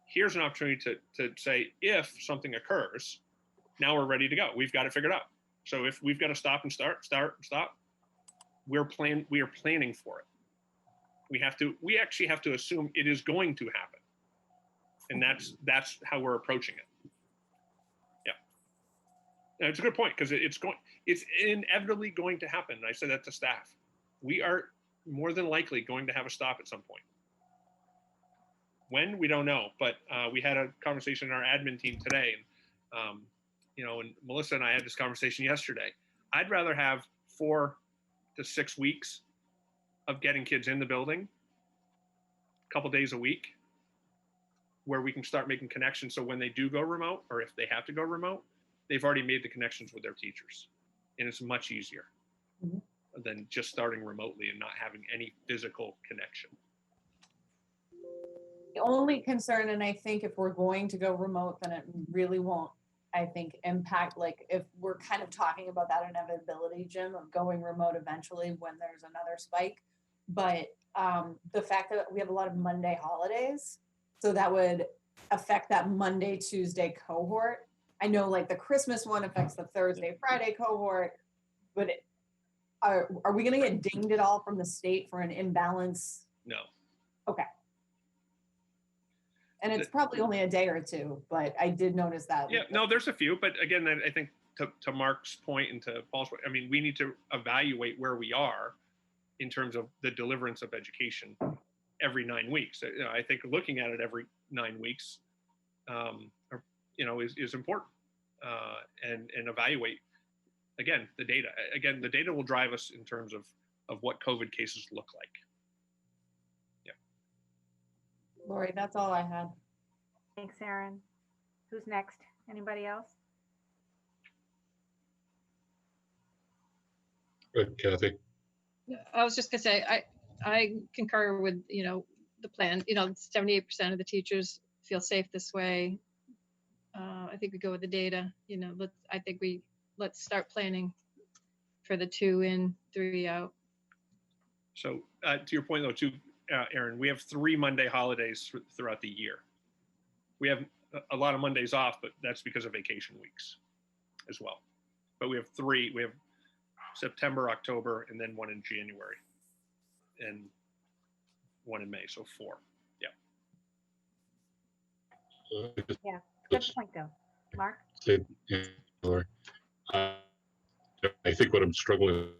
Here's an opportunity to say, if something occurs, now we're ready to go. We've got it figured out. So if we've got to stop and start, we are planning for it. We actually have to assume it is going to happen. And that's how we're approaching it. Yeah. And it's a good point because it's inevitably going to happen. And I said that to staff. We are more than likely going to have a stop at some point. When, we don't know, but we had a conversation in our admin team today, and and Melissa and I had this conversation yesterday. I'd rather have 4 to 6 weeks of getting kids in the building, a couple days a week, where we can start making connections. So when they do go remote, or if they have to go remote, they've already made the connections with their teachers, and it's much easier than just starting remotely and not having any physical connection. The only concern, and I think if we're going to go remote, then it really won't, I think, impact, like if we're kind of talking about that inevitability, Jim, of going remote eventually when there's another spike. But the fact that we have a lot of Monday holidays, so that would affect that Monday, Tuesday cohort. I know like the Christmas one affects the Thursday, Friday cohort, but are we going to get dinged at all from the state for an imbalance? No. Okay. And it's probably only a day or 2, but I did notice that. Yeah, no, there's a few, but again, I think to Mark's point and to Paul's point, I mean, we need to evaluate where we are in terms of the deliverance of education every 9 weeks. I think looking at it every 9 weeks, is important, and evaluate again the data. Again, the data will drive us in terms of what COVID cases look like. Lori, that's all I had. Thanks, Aaron. Who's next? Anybody else? Good, Kathy. I was just gonna say, I concur with, the plan. 78% of the teachers feel safe this way. I think we go with the data. Let's start planning for the 2 in, 3 out. So to your point though, too, Aaron, we have 3 Monday holidays throughout the year. We have a lot of Mondays off, but that's because of vacation weeks as well. But we have 3. We have September, October, and then 1 in January, and 1 in May. So 4. Yeah, good point though. Mark? I think what I'm struggling with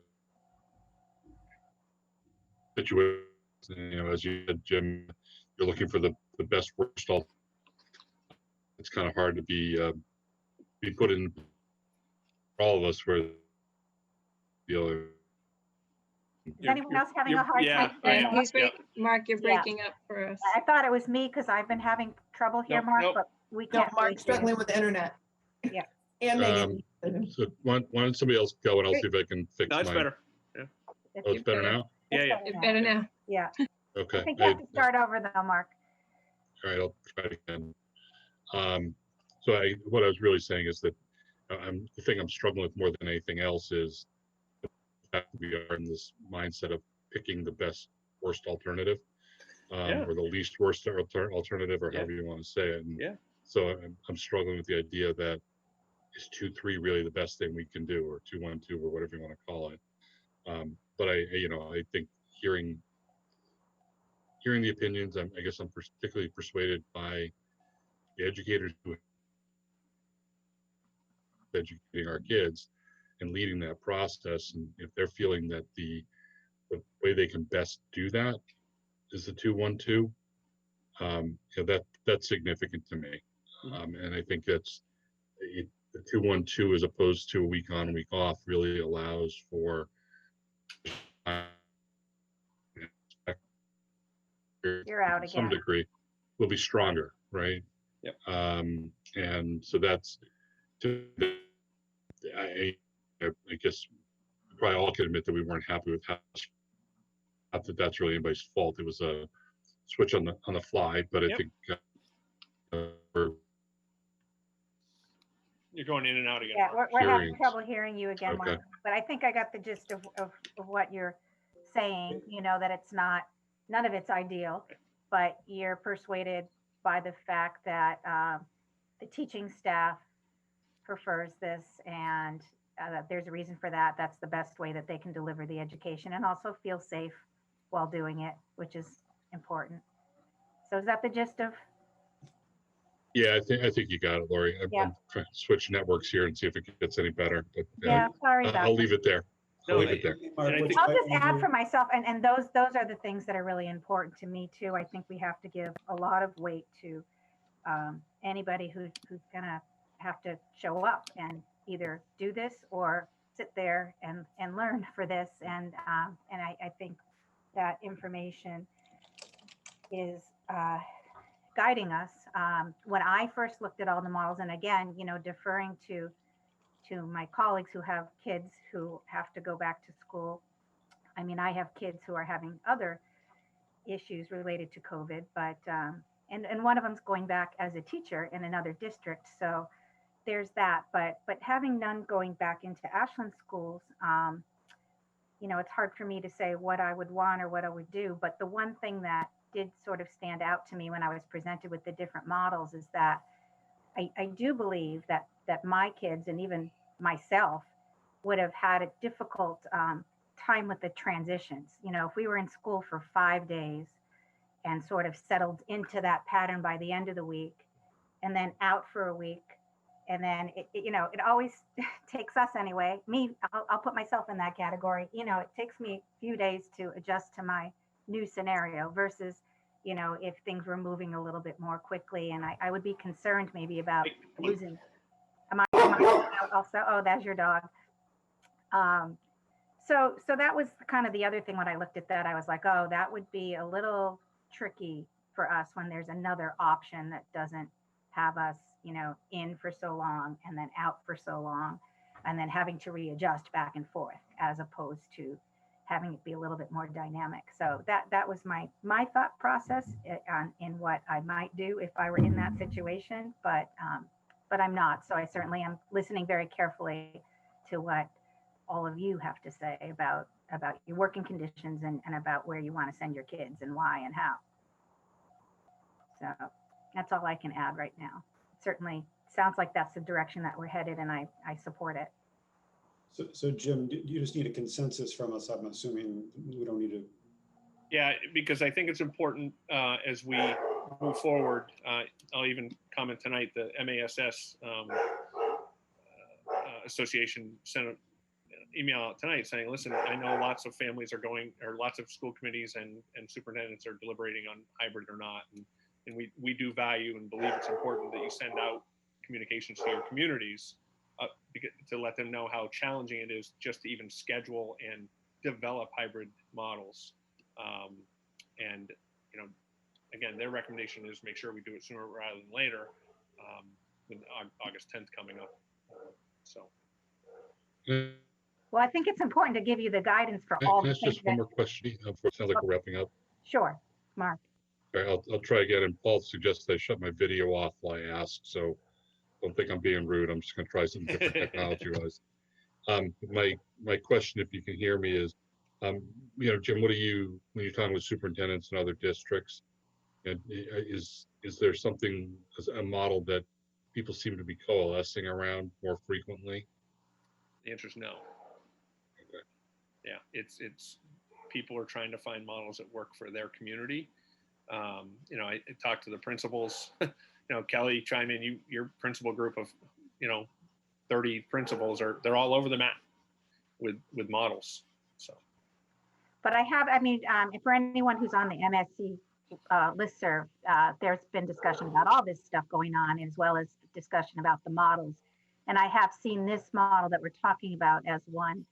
situation, as you said, Jim, you're looking for the best worst all. It's kind of hard to be put in for all of us where Is anyone else having a hard time? Mark, you're breaking up for us. I thought it was me because I've been having trouble here, Nope, Mark, nope. but we No, can't. really Mark's hear you. struggling with the internet. Yeah. And Megan. So why don't somebody else go and I'll see if I can fix No, it's mine. better. Oh, it's better now? Yeah. It's better now. Yeah. Okay. I think you have to start over though, Mark. All right, I'll try it again. So what I was really saying is that the thing I'm struggling with more than anything else is that we are in this mindset of picking the best worst alternative, or the least worst alternative, or however you want to say it. And so I'm struggling with the idea that is 2-3 really the best thing we can do, or 2-1-2, or whatever you want to call it. But I think hearing the opinions, I guess I'm particularly persuaded by the educators who are educating our kids and leading that process. And if they're feeling that the way they can best do that is the 2-1-2, that's significant to me. And I think that's the 2-1-2 as opposed to a week on, week off really allows for You're out again. some degree will be stronger, right? Yep. And so that's, I guess we probably all can admit that we weren't happy with how, not that that's really anybody's fault. It was a switch on the fly, but I think You're going in and out again. Yeah, Mark. we're having trouble hearing you again, Okay. Mark. But I think I got the gist of what you're saying, that it's none of it's ideal, but you're persuaded by the fact that the teaching staff prefers this, and there's a reason for that. That's the best way that they can deliver the education and also feel safe while doing it, which is important. So is that the gist of? Yeah, I think you got it, Lori. I'm trying to switch networks here and see if it gets any better. But Sorry about I'll leave it there. I'll leave it there. I'll just add for myself, and those are the things that are really important to me too. I think we have to give a lot of weight to anybody who's gonna have to show up and either do this or sit there and learn for this. And I think that information is guiding us. When I first looked at all the models, and again, deferring to my colleagues who have kids who have to go back to school. I mean, I have kids who are having other issues related to COVID, but and one of them's going back as a teacher in another district. So there's that. But having none going back into Ashland schools, it's hard for me to say what I would want or what I would do. But the one thing that did sort of stand out to me when I was presented with the different models is that I do believe that my kids and even myself would have had a difficult time with the transitions. If we were in school for 5 days and sort of settled into that pattern by the end of the week, and then out for a week, and then it always takes us anyway. I'll put myself in that category. It takes me a few days to adjust to my new scenario versus if things were moving a little bit more quickly, and I would be concerned maybe about losing. Am I also? Oh, that's your dog. So that was kind of the other thing when I looked at that. I was like, oh, that would be a little tricky for us when there's another option that doesn't have us, in for so long and then out for so long, and then having to readjust back and forth, as opposed to, having it be a little bit more dynamic. So that was my thought process in what I might do if I were in that situation, but I'm not. So I certainly am listening very carefully to what all of you have to say about your working conditions and about where you want to send your kids and why and how. So that's all I can add right now. Certainly sounds like that's the direction that we're headed, and I support it. So Jim, you just need a consensus from us. I'm assuming we don't need to. Yeah, because I think it's important as we move forward. I'll even comment tonight, the MASS Association sent an email out tonight saying, listen, I know lots of families are going, or lots of school committees and superintendents are deliberating on hybrid or not. And we do value and believe it's important that you send out communications to your communities to let them know how challenging it is just to even schedule and develop hybrid models. And, you know, again, their recommendation is make sure we do it sooner rather than later, with August 10th coming up. So. Well, I think it's important to give you the guidance for all Can I the ask things just one more question? It sounds like we're wrapping up. Sure, Mark. Okay, I'll try again. And Paul suggests I shut my video off while I ask, so don't think I'm being rude. I'm just going to try some different technology-wise. My question, if you can hear me, is, you know, Jim, what do you, when you're talking with superintendents and other districts, and is there something, a model that people seem to be coalescing around more frequently? The answer is no. Okay. Yeah, it's people are trying to find models that work for their community. You know, I talked to the principals. You know, Kelly, chime in. Your principal group of, you know, 30 principals they're all over the map with models. So. But for anyone who's on the MSC listserv, there's been discussion about all this stuff going on, as well as discussion about the models. And I have seen this model that we're talking about as one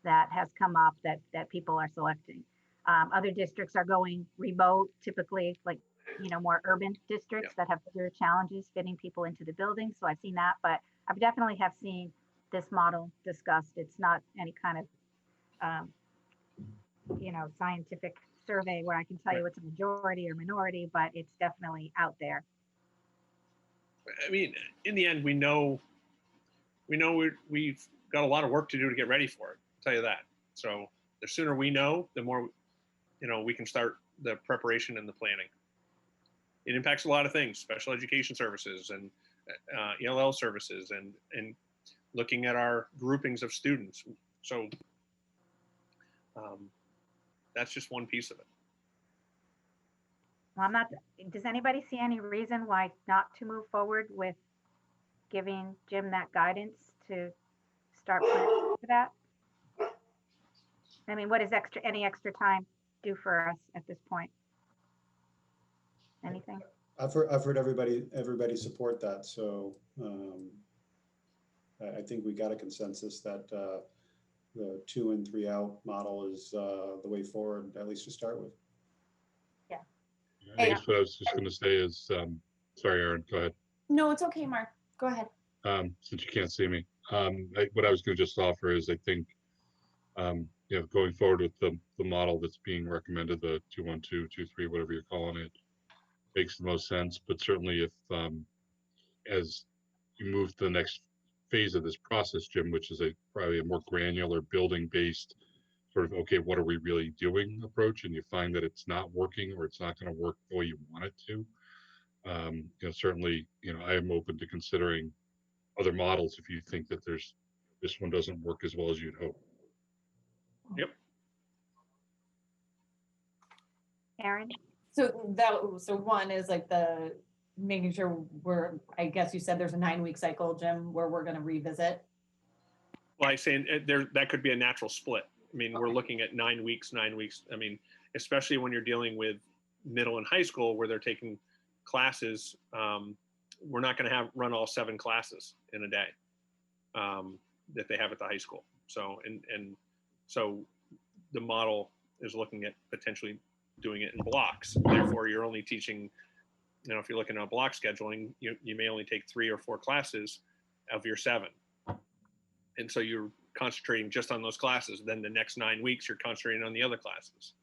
that has come up that people are selecting. Other districts are going remote, typically, like, you know, more urban districts that have bigger challenges fitting people into the building. So I've seen that, but I definitely have seen this model discussed. It's not any kind of, you know, scientific survey where I can tell you it's a majority or minority, but it's definitely out there. I mean, in the end, we know we've got a lot of work to do to get ready for it. I'll tell you that. So the sooner we know, the more, you know, we can start the preparation and the planning. It impacts a lot of things, special education services and ELL services and looking at our groupings of students. So that's just one piece of it. Well, does anybody see any reason why not to move forward with giving Jim that guidance to start planning for that? I mean, what does any extra time do for us at this point? Anything? I've heard everybody support that. So I think we got a consensus that the 2 and 3 out model is the way forward, at least to start with. Yeah. I guess what I was just going to say is, sorry, Aaron, go ahead. No, it's okay, Mark. Go ahead. Since you can't see me, what I was going to just offer is, I think, you know, going forward with the model that's being recommended, the 2-1-2, 2-3, whatever you're calling it, makes the most sense. But certainly, if as you move to the next phase of this process, Jim, which is probably a more granular building-based sort of, okay, what are we really doing approach, and you find that it's not working or it's not going to work the way you want it to, you know, certainly, you know, I am open to considering other models if you think that this one doesn't work as well as you'd hope. Yep. Aaron? So one is like the making sure I guess you said there's a 9-week cycle, Jim, where we're going to revisit. Well, I say that could be a natural split. I mean, we're looking at 9 weeks. I mean, especially when you're dealing with middle and high school where they're taking classes, we're not going to run all 7 classes in a day that they have at the high school. So, and so the model is looking at potentially doing it in blocks. Therefore, you're only teaching, you know, if you're looking at block scheduling, you may only take 3 or 4 classes of your 7. And so you're concentrating just on those classes. Then the next 9 weeks, you're concentrating on the other classes.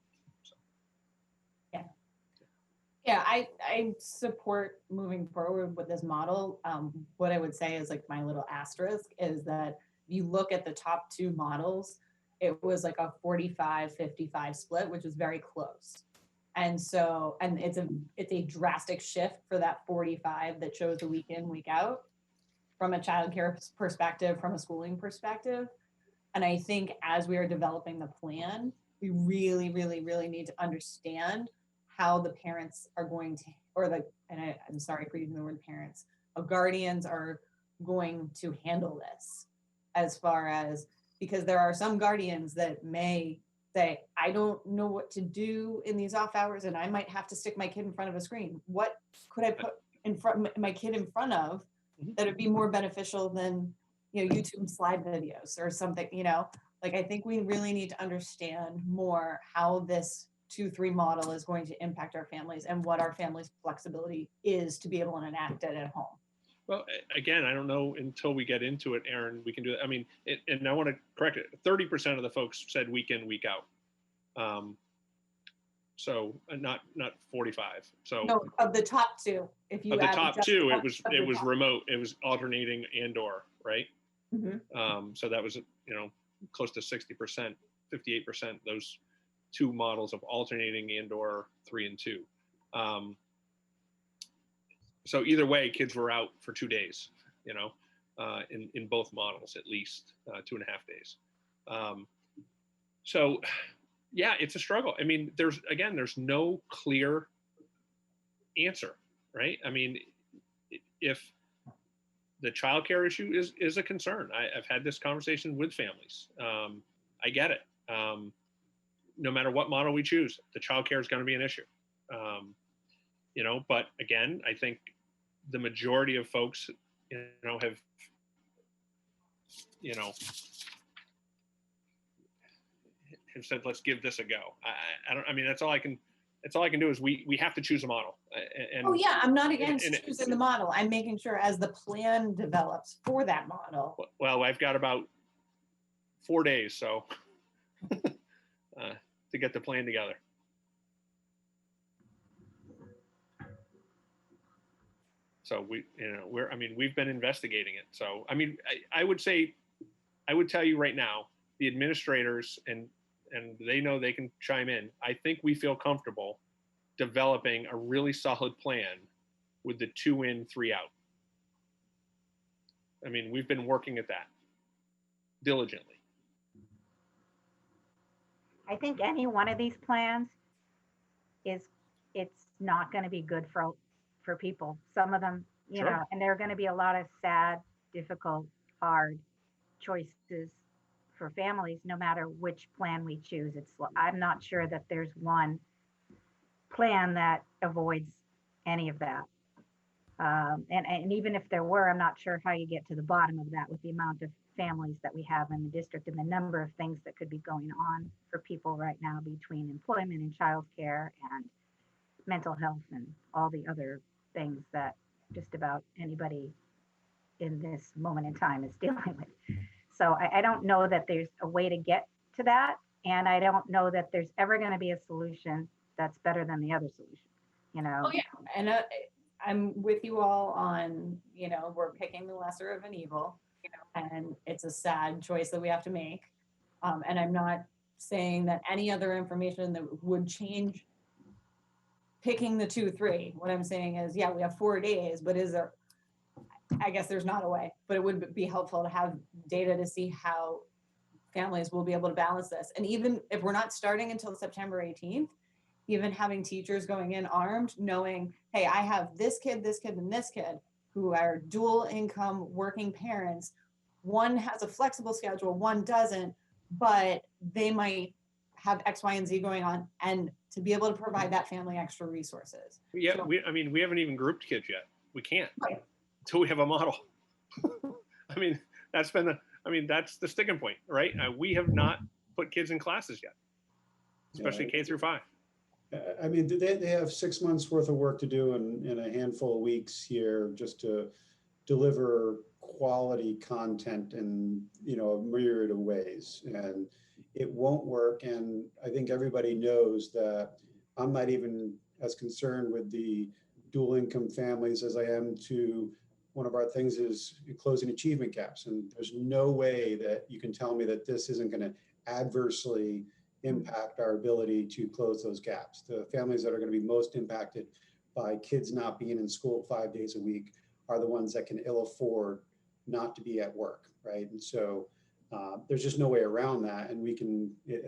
Yeah, I support moving forward with this model. What I would say is like my little asterisk is that you look at the top two models, it was like a 45-55 split, which is very close. And so, and it's a drastic shift for that 45 that shows the week in, week out from a childcare perspective, from a schooling perspective. And I think as we are developing the plan, we really, really, really need to understand how the parents are going to, or the, and I'm sorry for using the word parents, guardians are going to handle this as far as, because there are some guardians that may say, I don't know what to do in these off hours and I might have to stick my kid in front of a screen. What could I put in front, my kid in front of that would be more beneficial than, you know, YouTube slide videos or something, you know? Like, I think we really need to understand more how this 2-3 model is going to impact our families and what our families' flexibility is to be able to enact it at home. Well, again, I don't know until we get into it, Aaron, we can do that. I mean, and I want to correct it. 30% of the folks said week in, week out. So not 45. So No, of the top two, if you of the add top just two, of it the was top. remote. It was alternating and/or, right? Mhm. So that was, you know, close to 60%, 58%. Those two models of alternating and/or 3 and 2. So either way, kids were out for 2 days, you know, in both models, at least 2.5 days. So yeah, it's a struggle. I mean, there's no clear answer, right? I mean, if the childcare issue is a concern, I've had this conversation with families. I get it. No matter what model we choose, the childcare is going to be an issue. You know, but again, I think the majority of folks, you know, have said, let's give this a go. I mean, that's all I can do is we have to choose a model. And Oh yeah, I'm not against choosing the model. I'm making sure as the plan develops for that model. Well, I've got about 4 days, so to get the plan together. So we've been investigating it. So, I mean, I would tell you right now, the administrators, and they know they can chime in, I think we feel comfortable developing a really solid plan with the 2 in, 3 out. I mean, we've been working at that diligently. I think any one of these plans it's not going to be good for people. Some of them, you Sure. know, and there are going to be a lot of sad, difficult, hard choices for families, no matter which plan we choose. I'm not sure that there's one plan that avoids any of that. And even if there were, I'm not sure how you get to the bottom of that with the amount of families that we have in the district and the number of things that could be going on for people right now between employment and childcare and mental health and all the other things that just about anybody in this moment in time is dealing with. So I don't know that there's a way to get to that. And I don't know that there's ever going to be a solution that's better than the other solution, you know? Oh yeah, and I'm with you all on, you know, we're picking the lesser of an evil, you know, and it's a sad choice that we have to make. And I'm not saying that any other information that would change picking the 2-3. What I'm saying is, yeah, we have 4 days, but I guess there's not a way, but it would be helpful to have data to see how families will be able to balance this. And even if we're not starting until September 18th, even having teachers going in armed, knowing, hey, I have this kid, and this kid who are dual income working parents. One has a flexible schedule, one doesn't, but they might have X, Y, and Z going on, and to be able to provide that family extra resources. Yeah, So, we haven't even grouped kids yet. We can't right. until we have a model. I mean, that's the sticking point, right? We have not put kids in classes yet, especially K through 5. I mean, they have 6 months worth of work to do in a handful of weeks here just to deliver quality content in, a myriad of ways, and it won't work. And I think everybody knows that I'm not even as concerned with the dual income families as I am to one of our things is closing achievement gaps. And there's no way that you can tell me that this isn't going to adversely impact our ability to close those gaps. The families that are going to be most impacted by kids not being in school 5 days a week are the ones that can ill afford not to be at work, right? And so there's just no way around that. And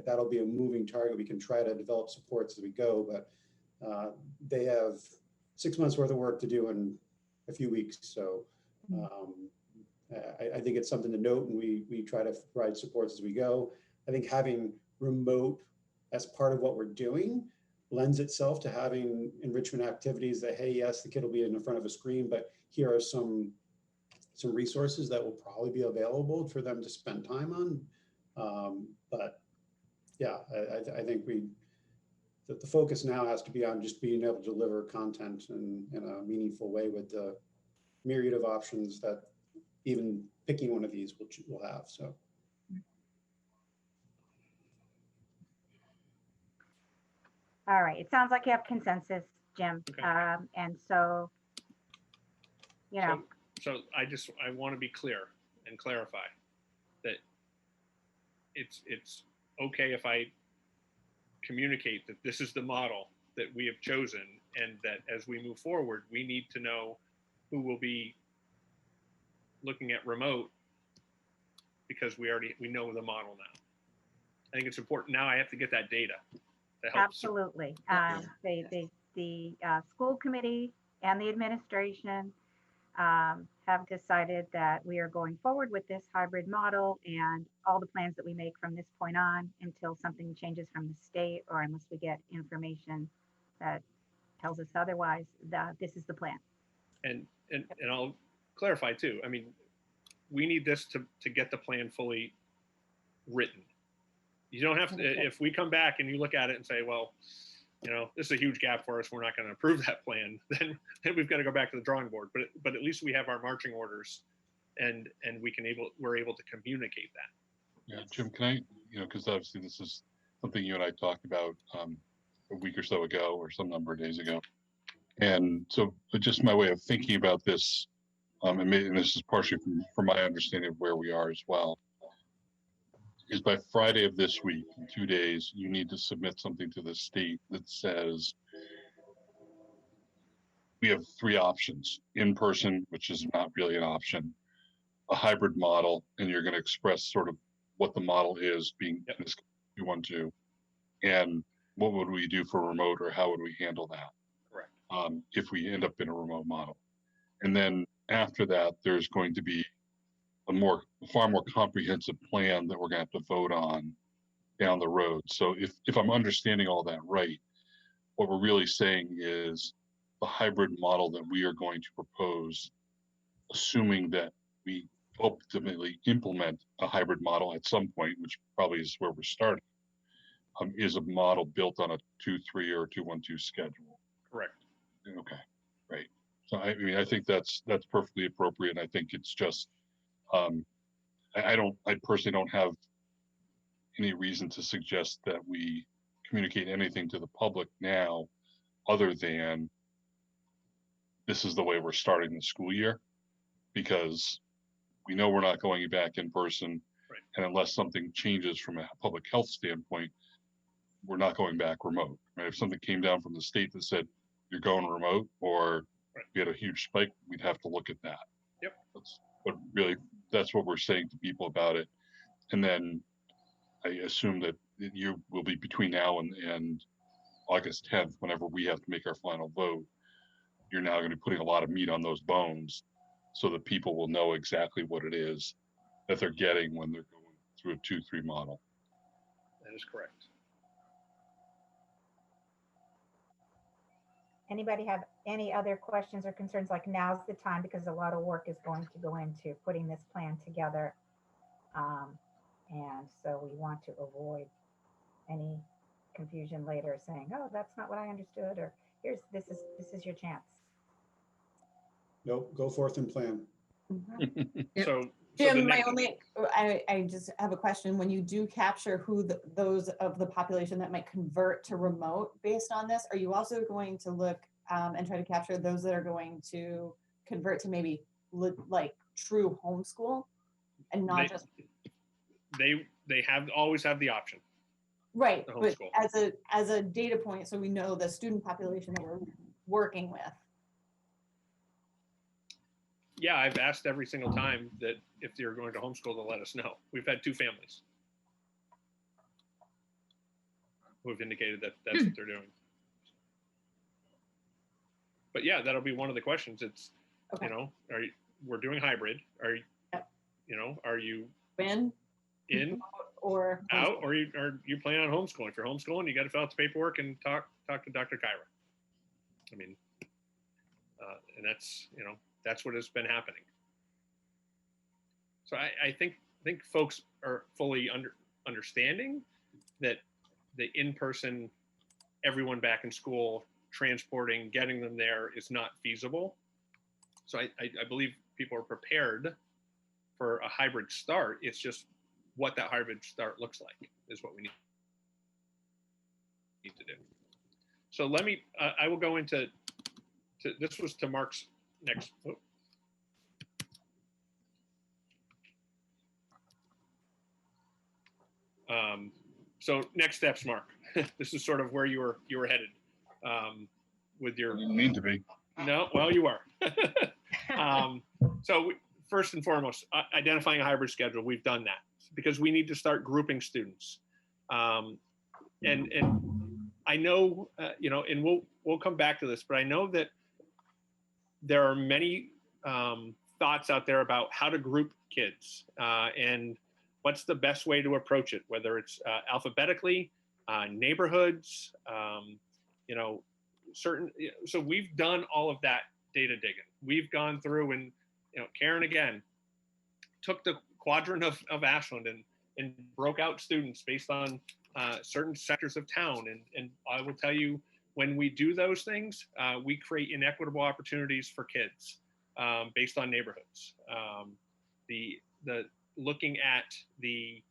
that'll be a moving target. We can try to develop supports as we go, but they have 6 months worth of work to do in a few weeks. So I think it's something to note, and we try to provide supports as we go. I think having remote as part of what we're doing lends itself to having enrichment activities that, hey, yes, the kid will be in front of a screen, but here are some resources that will probably be available for them to spend time on. But yeah, I think the focus now has to be on just being able to deliver content in a meaningful way with the myriad of options that even picking one of these will have. So. All right, it sounds like you have consensus, Jim. Okay. And so, So I want to be clear and clarify that it's okay if I communicate that this is the model that we have chosen, and that as we move forward, we need to know who will be looking at remote, because we know the model now. I think it's important. Now I have to get that data to help. absolutely. The school committee and the administration have decided that we are going forward with this hybrid model, and all the plans that we make from this point on until something changes from the state, or unless we get information that tells us otherwise, that this is the plan. And I'll clarify too. I mean, we need this to get the plan fully written. You don't have to, if we come back and you look at it and say, well, this is a huge gap for us, we're not going to approve that plan, then we've got to go back to the drawing board. But at least we have our marching orders, and we're able to communicate that. Yeah, Jim, can I, because obviously this is something you and I talked about a week or so ago, or some number of days ago. And so just my way of thinking about this, and this is partially from my understanding of where we are as well, is by Friday of this week, in 2 days, you need to submit something to the state that says we have 3 options: in person, which is not really an option, a hybrid model, and you're going to express sort of what the model is, being this 2-1-2, and what would we do for remote, or how would we handle that? Correct. If we end up in a remote model. And then after that, there's going to be a far more comprehensive plan that we're going to have to vote on down the road. So if I'm understanding all that right, what we're really saying is the hybrid model that we are going to propose, assuming that we ultimately implement a hybrid model at some point, which probably is where we're starting, is a model built on a 2-3 or 2-1-2 schedule. Correct. Okay, right. So I mean, I think that's perfectly appropriate. And I think it's just, I personally don't have any reason to suggest that we communicate anything to the public now, other than this is the way we're starting the school year, because we know we're not going back in person. Right. And unless something changes from a public health standpoint, we're not going back remote. Right? If something came down from the state that said you're going remote, or we had a huge spike, we'd have to look at that. Yep. But really, that's what we're saying to people about it. And then I assume that you will be between now and August 10th, whenever we have to make our final vote, you're now going to be putting a lot of meat on those bones, so that people will know exactly what it is that they're getting when they're going through a 2-3 model. That is correct. Anybody have any other questions or concerns? Like, now's the time, because a lot of work is going to go into putting this plan together. And so we want to avoid any confusion later saying, oh, that's not what I understood, or this is your chance. Nope, go forth and plan. Mhm. Yep. So the Jim, my next- only, I just have a question. When you do capture who those of the population that might convert to remote based on this, are you also going to look and try to capture those that are going to convert to maybe like true homeschool and not just they have always have the option. right, to but homeschool. as a data point, so we know the student population that we're working with. Yeah, I've asked every single time that if they're going to homeschool to let us know. We've had 2 families who have indicated that that's what they're doing. But yeah, that'll be one of the questions. It's, Okay. you know, we're doing hybrid. Are you, Yep. you know, are you In in, or out, or are you planning on homeschooling? If you're homeschooling, you got to fill out the paperwork and talk to Dr. Kyra. I mean, and that's, you know, that's what has been happening. So I think folks are fully understanding that the in-person, everyone back in school, transporting, getting them there is not feasible. So I believe people are prepared for a hybrid start. It's just what that hybrid start looks like is what we need to do. So let me, I will go into, this was to Mark's next. So next steps, Mark. This is sort of where you were headed with your. I didn't mean to be. No, well, you are. So first and foremost, identifying a hybrid schedule. We've done that because we need to start grouping students. And I know, you know, and we'll come back to this, but I know that there are many thoughts out there about how to group kids and what's the best way to approach it, whether it's alphabetically, neighborhoods, you know, certain. So we've done all of that data digging. We've gone through and, you know, Karen again took the quadrant of Ashland and broke out students based on certain sectors of town. And I will tell you, when we do those things, we create inequitable opportunities for kids based on neighborhoods. The looking at the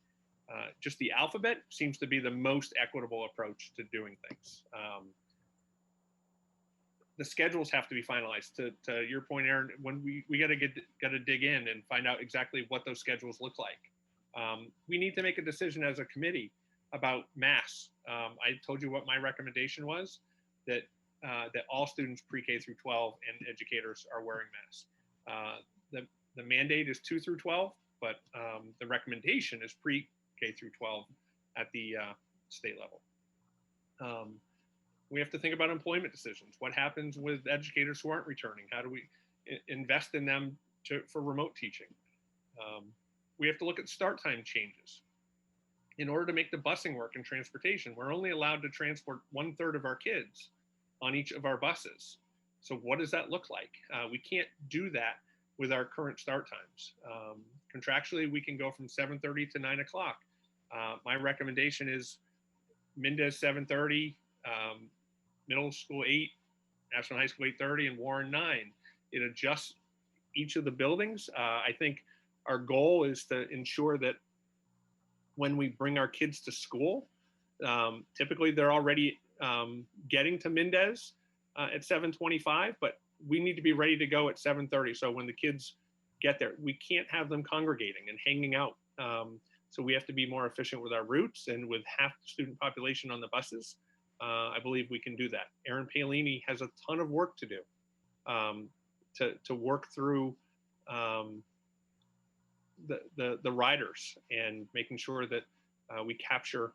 just the alphabet seems to be the most equitable approach to doing things. The schedules have to be finalized. To your point, Aaron, when we got to dig in and find out exactly what those schedules look like. We need to make a decision as a committee about masks. I told you what my recommendation was, that all students pre-K through 12 and educators are wearing masks. The mandate is 2 through 12, but the recommendation is pre-K through 12 at the state level. We have to think about employment decisions. What happens with educators who aren't returning? How do we invest in them for remote teaching? We have to look at start time changes. In order to make the busing work and transportation, we're only allowed to transport 1/3 of our kids on each of our buses. So what does that look like? We can't do that with our current start times. Contractually, we can go from 7:30 to 9 o'clock. My recommendation is Mendez 7:30, middle school 8, National High School 8:30, and Warren 9. It adjusts each of the buildings. I think our goal is to ensure that when we bring our kids to school, typically they're already getting to Mendez at 7:25, but we need to be ready to go at 7:30. So when the kids get there, we can't have them congregating and hanging out. So we have to be more efficient with our routes, and with half the student population on the buses, I believe we can do that. Aaron Paolini has a ton of work to do to work through the riders and making sure that we capture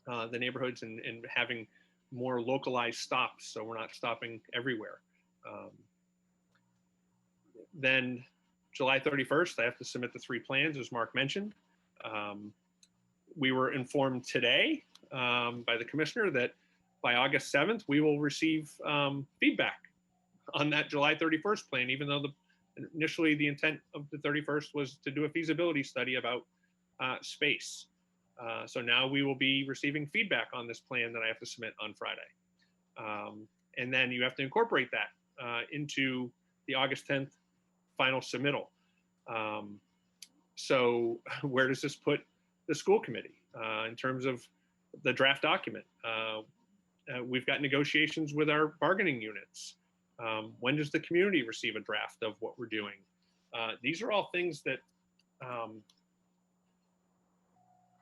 the neighborhoods and having more localized stops, so we're not stopping everywhere. Then July 31st, I have to submit the 3 plans, as Mark mentioned. We were informed today by the commissioner that by August 7th, we will receive feedback on that July 31st plan, even though initially the intent of the 31st was to do a feasibility study about space. So now we will be receiving feedback on this plan that I have to submit on Friday. And then you have to incorporate that into the August 10th final submittal. So where does this put the school committee in terms of the draft document? We've got negotiations with our bargaining units. When does the community receive a draft of what we're doing? These are all things that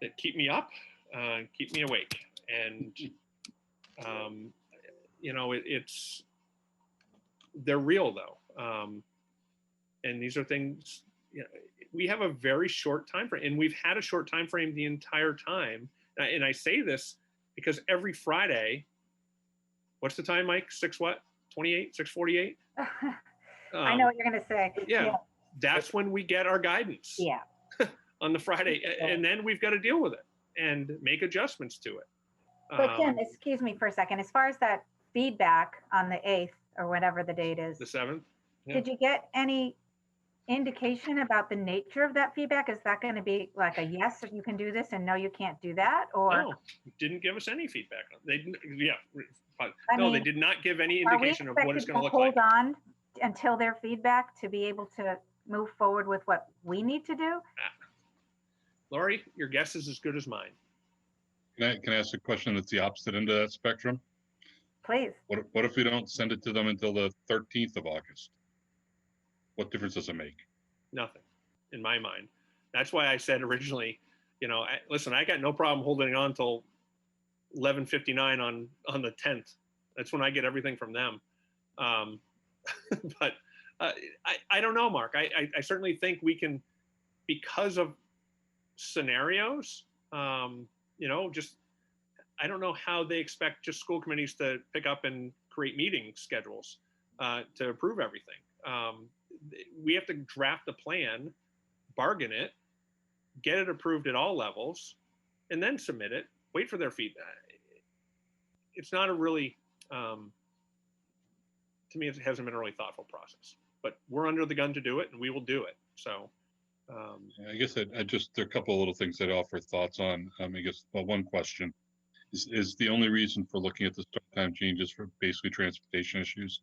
that keep me up, keep me awake. And, you know, they're real though. And these are things, you know, we have a very short time frame, and we've had a short time frame the entire time. And I say this because every Friday, what's the time, Mike? 6:28, 6:48? I know what you're going to say. Yeah, that's when we get our guidance. Yeah. On the Friday, and then we've got to deal with it and make adjustments to it. But Jim, excuse me for a second. As far as that feedback on the 8th or whatever the date is, The 7th. Yeah. did you get any indication about the nature of that feedback? Is that going to be like a yes, you can do this, and no, you can't do that? Or No, didn't give us any feedback. They didn't. Yeah. I No, mean, they did not give any are we indication of what it's expected going to to look like. hold on until their feedback to be able to move forward with what we need to do? Lori, your guess is as good as mine. Can I ask a question that's the opposite end of that spectrum? Please. What if we don't send it to them until the 13th of August? What difference does it make? Nothing, in my mind. That's why I said originally, you know, listen, I got no problem holding on till 11:59 on the 10th. That's when I get everything from them. But I don't know, Mark. I certainly think we can, because of scenarios, you know, just, I don't know how they expect just school committees to pick up and create meeting schedules to approve everything. We have to draft a plan, bargain it, get it approved at all levels, and then submit it, wait for their feedback. It's not a really, to me, it hasn't been a really thoughtful process, but we're under the gun to do it, and we will do it. So I guess there are a couple of little things I'd offer thoughts on. I guess, well, one question is the only reason for looking at the start time changes for basically transportation issues?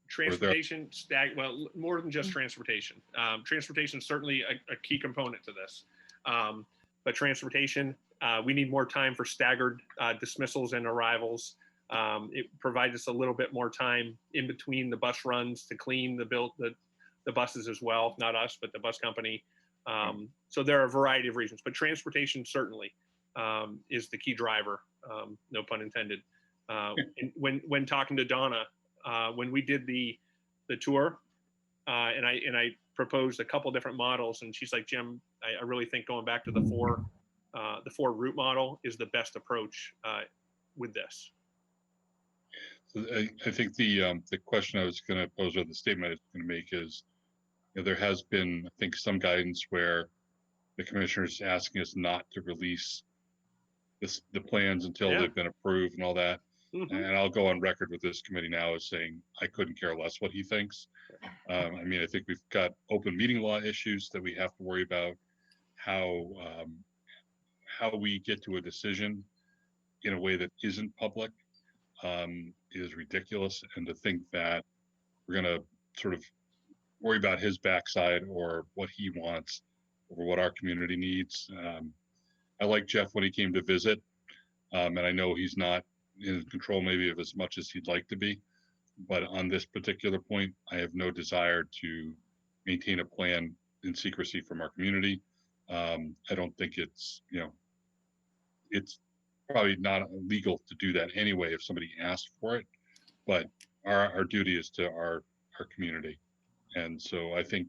Transportation, well, more than just transportation. Transportation is certainly a key component to this. But transportation, we need more time for staggered dismissals and arrivals. It provides us a little bit more time in between the bus runs to clean the buses as well, not us, but the bus company. So there are a variety of reasons, but transportation certainly is the key driver, no pun intended. And when talking to Donna, when we did the tour, and I proposed a couple different models, and she's like, Jim, I really think going back to the four route model is the best approach with this. So I think the question I was going to pose, or the statement I was going to make, is, you know, there has been, I think, some guidance where the commissioner's asking us not to release the plans until they've been approved and all that. Mm-hmm. And I'll go on record with this committee now as saying I couldn't care less what he thinks. I mean, I think we've got open meeting law issues that we have to worry about. How we get to a decision in a way that isn't public is ridiculous. And to think that we're going to sort of worry about his backside or what he wants over what our community needs. I like Jeff when he came to visit, and I know he's not in control maybe of as much as he'd like to be, but on this particular point, I have no desire to maintain a plan in secrecy from our community. I don't think it's, you know, it's probably not legal to do that anyway if somebody asked for it, but our duty is to our community. And so I think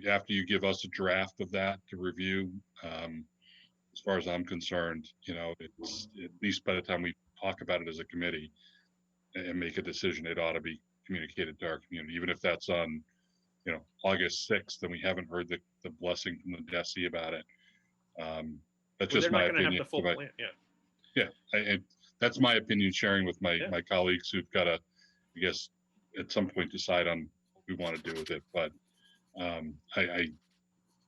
after you give us a draft of that to review, as far as I'm concerned, you know, it's at least by the time we talk about it as a committee and make a decision, it ought to be communicated to our community, even if that's on, you know, August 6th, and we haven't heard the blessing from the DESE about it. That's just my opinion. Have the full plan. Yeah, that's my opinion, sharing with my colleagues who've got to, I guess, at some point decide on what we want to do with it. But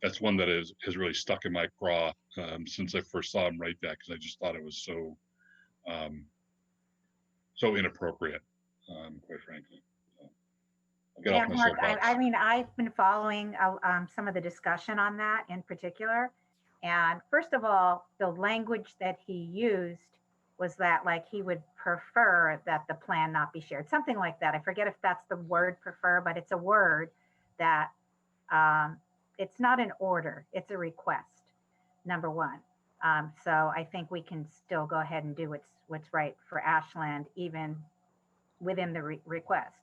that's one that has really stuck in my craw since I first saw him write that, because I just thought it was so inappropriate, quite frankly. I'll get Yeah, off my Mark, soapbox. I mean, I've been following some of the discussion on that in particular. And first of all, the language that he used was that like he would prefer that the plan not be shared, something like that. I forget if that's the word prefer, but it's a word that it's not an order, it's a request, number one. So I think we can still go ahead and do what's right for Ashland, even within the request.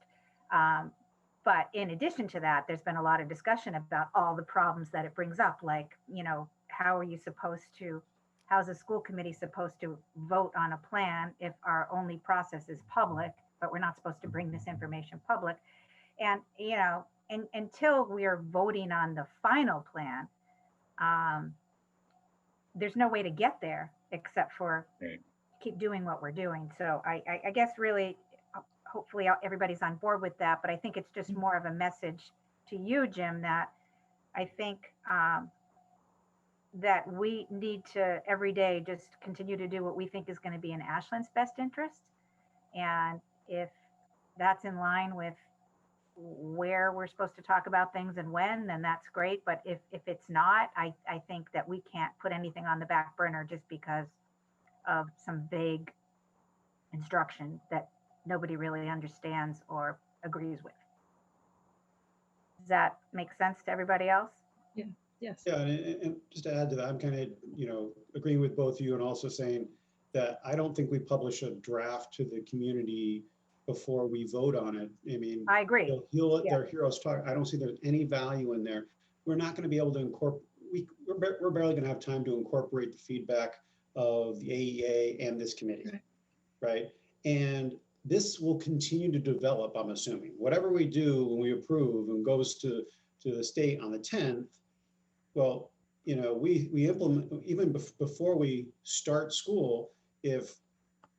But in addition to that, there's been a lot of discussion about all the problems that it brings up. Like, you know, how's a school committee supposed to vote on a plan if our only process is public, but we're not supposed to bring this information public? And, you know, until we are voting on the final plan, there's no way to get there except for Right. keep doing what we're doing. So I guess really, hopefully everybody's on board with that, but I think it's just more of a message to you, Jim, that I think that we need to every day just continue to do what we think is going to be in Ashland's best interest. And if that's in line with where we're supposed to talk about things and when, then that's great. But if it's not, I think that we can't put anything on the back burner just because of some vague instruction that nobody really understands or agrees with. Does that make sense to everybody else? Yes. Yeah, and just to add to that, I'm kind of, you know, agreeing with both of you and also saying that I don't think we publish a draft to the community before we vote on it. I mean, I agree. they'll let their heroes talk. I don't see there's any value in there. We're not going to be able to incorporate, we're barely going to have time to incorporate the feedback of the AEA and this committee, right? And this will continue to develop, I'm assuming. Whatever we do when we approve and goes to the state on the 10th, well, you know, we implement, even before we start school, if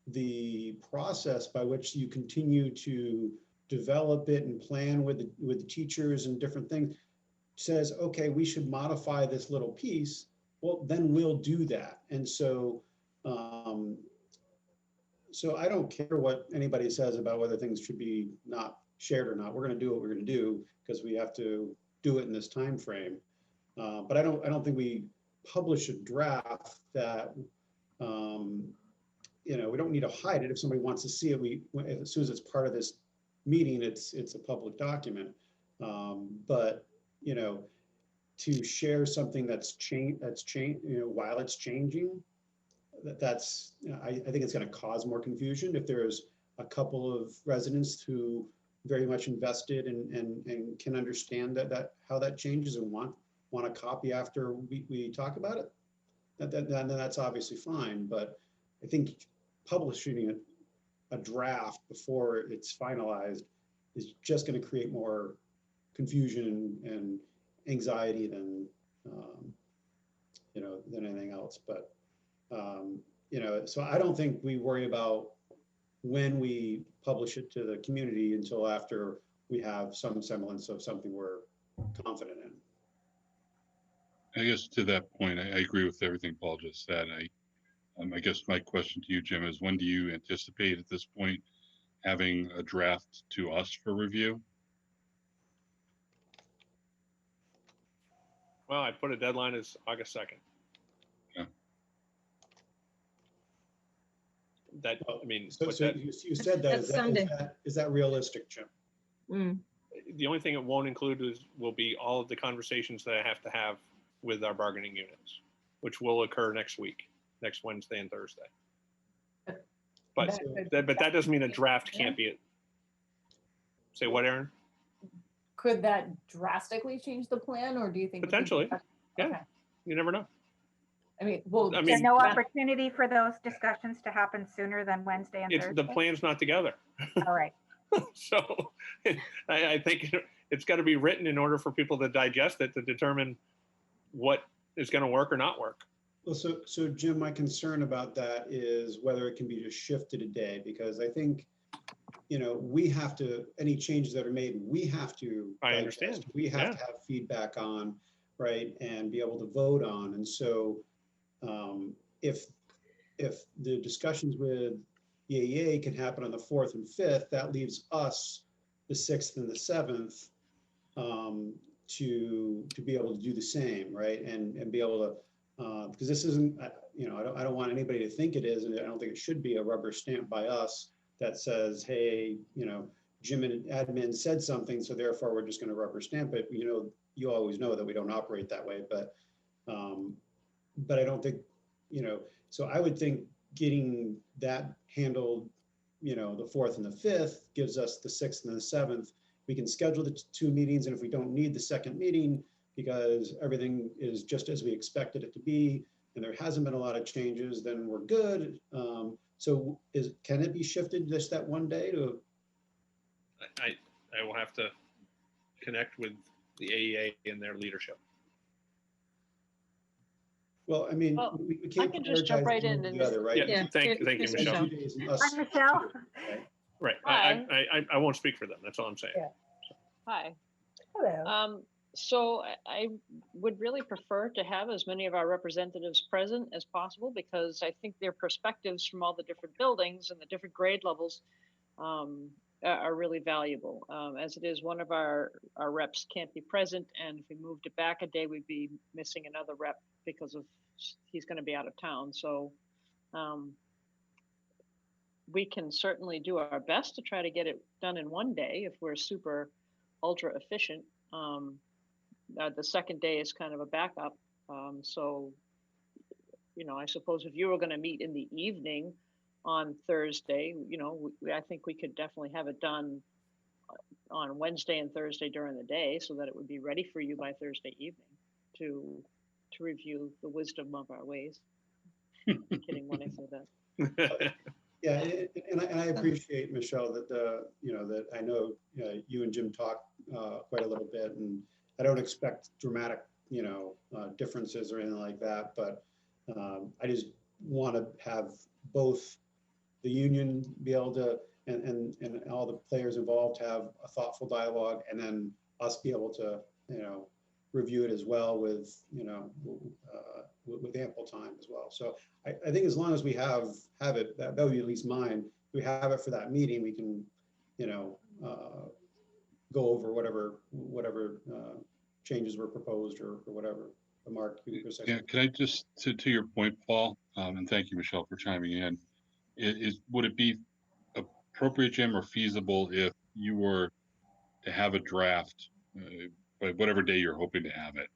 the process by which you continue to develop it and plan with the teachers and different things says, okay, we should modify this little piece, well, then we'll do that. And so, so I don't care what anybody says about whether things should be not shared or not. We're going to do what we're going to do because we have to do it in this time frame. But I don't think we publish a draft that, you know, we don't need to hide it. If somebody wants to see it, as soon as it's part of this meeting, it's a public document. But, you know, to share something that's changed, you know, while it's changing, that's, you know, I think it's going to cause more confusion if there's a couple of residents who very much invested and can understand how that changes and want a copy after we talk about it. Then that's obviously fine. But I think publishing a draft before it's finalized is just going to create more confusion and anxiety than you know, than anything else. But you know, so I don't think we worry about when we publish it to the community until after we have some semblance of something we're confident in. I guess to that point, I agree with everything Paul just said. I guess my question to you, Jim, is when do you anticipate at this point having a draft to us for review? Well, I put a deadline as August 2nd. Yeah. That, I mean, So you said that, That's Sunday. is that realistic, Jim? the only thing it won't include will be all of the conversations that I have to have with our bargaining units, which will occur next week, next Wednesday and Thursday. But that doesn't mean a draft can't be it. Say what, Aaron? Could that drastically change the plan, or do you think? Potentially, yeah. Okay. You never know. I mean, well, I Is mean, there no opportunity for those discussions to happen sooner than Wednesday and Thursday? the plan's not together. All right. So I think it's got to be written in order for people to digest it, to determine what is going to work or not work. Well, so Jim, my concern about that is whether it can be just shifted a day, because I think, you know, we have to, any changes that are made, we have to. I understand. We have to have feedback on, right, and be able to vote on. And so if the discussions with the AEA can happen on the 4th and 5th, that leaves us the 6th and the 7th to be able to do the same, right? And be able to, because this isn't, you know, I don't want anybody to think it is, and I don't think it should be a rubber stamp by us that says, hey, you know, Jim and admin said something, so therefore we're just going to rubber stamp it. You know, you always know that we don't operate that way, but I don't think, you know, so I would think getting that handled, you know, the 4th and the 5th gives us the 6th and the 7th. We can schedule the 2 meetings, and if we don't need the second meeting because everything is just as we expected it to be, and there hasn't been a lot of changes, then we're good. So can it be shifted just that one day to? I will have to connect with the AEA and their leadership. Well, I mean, Well, we can't can just jump prioritize right one in or and the other, right? Yeah, thank you, here's Michelle. 2 days and us Hi, Michelle. right? Right. Hi. I won't speak for them. That's all I'm saying. Yeah. Hi. Hello. So I would really prefer to have as many of our representatives present as possible, because I think their perspectives from all the different buildings and the different grade levels are really valuable. As it is, one of our reps can't be present, and if we moved it back a day, we'd be missing another rep because of he's going to be out of town. So we can certainly do our best to try to get it done in one day if we're super ultra efficient. The second day is kind of a backup. So, you know, I suppose if you were going to meet in the evening on Thursday, you know, I think we could definitely have it done on Wednesday and Thursday during the day, so that it would be ready for you by Thursday evening to review the wisdom of our ways. I'm kidding when I say that. Yeah, and I appreciate, Michelle, that you know, that I know you and Jim talk quite a little bit, and I don't expect dramatic, you know, differences or anything like that, but I just want to have both the union be able to, and all the players involved have a thoughtful dialogue, and then us be able to, you know, review it as well with, you know, with ample time as well. So I think as long as we have it, that would be at least mine. If we have it for that meeting, we can, you know, go over whatever changes were proposed or whatever. Mark, you can say. Yeah, can I just, to your point, Paul, and thank you, Michelle, for chiming in, would it be appropriate, Jim, or feasible if you were to have a draft by whatever day you're hoping to have it,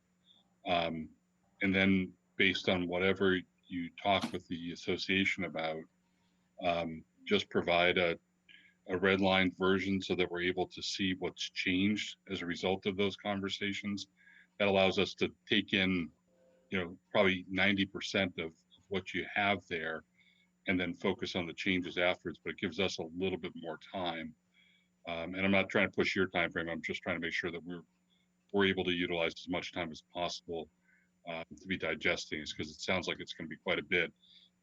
and then based on whatever you talk with the association about, just provide a redlined version so that we're able to see what's changed as a result of those conversations? That allows us to take in, you know, probably 90% of what you have there, and then focus on the changes afterwards. But it gives us a little bit more time. And I'm not trying to push your time frame. I'm just trying to make sure that we're able to utilize as much time as possible to be digesting this, because it sounds like it's going to be quite a bit.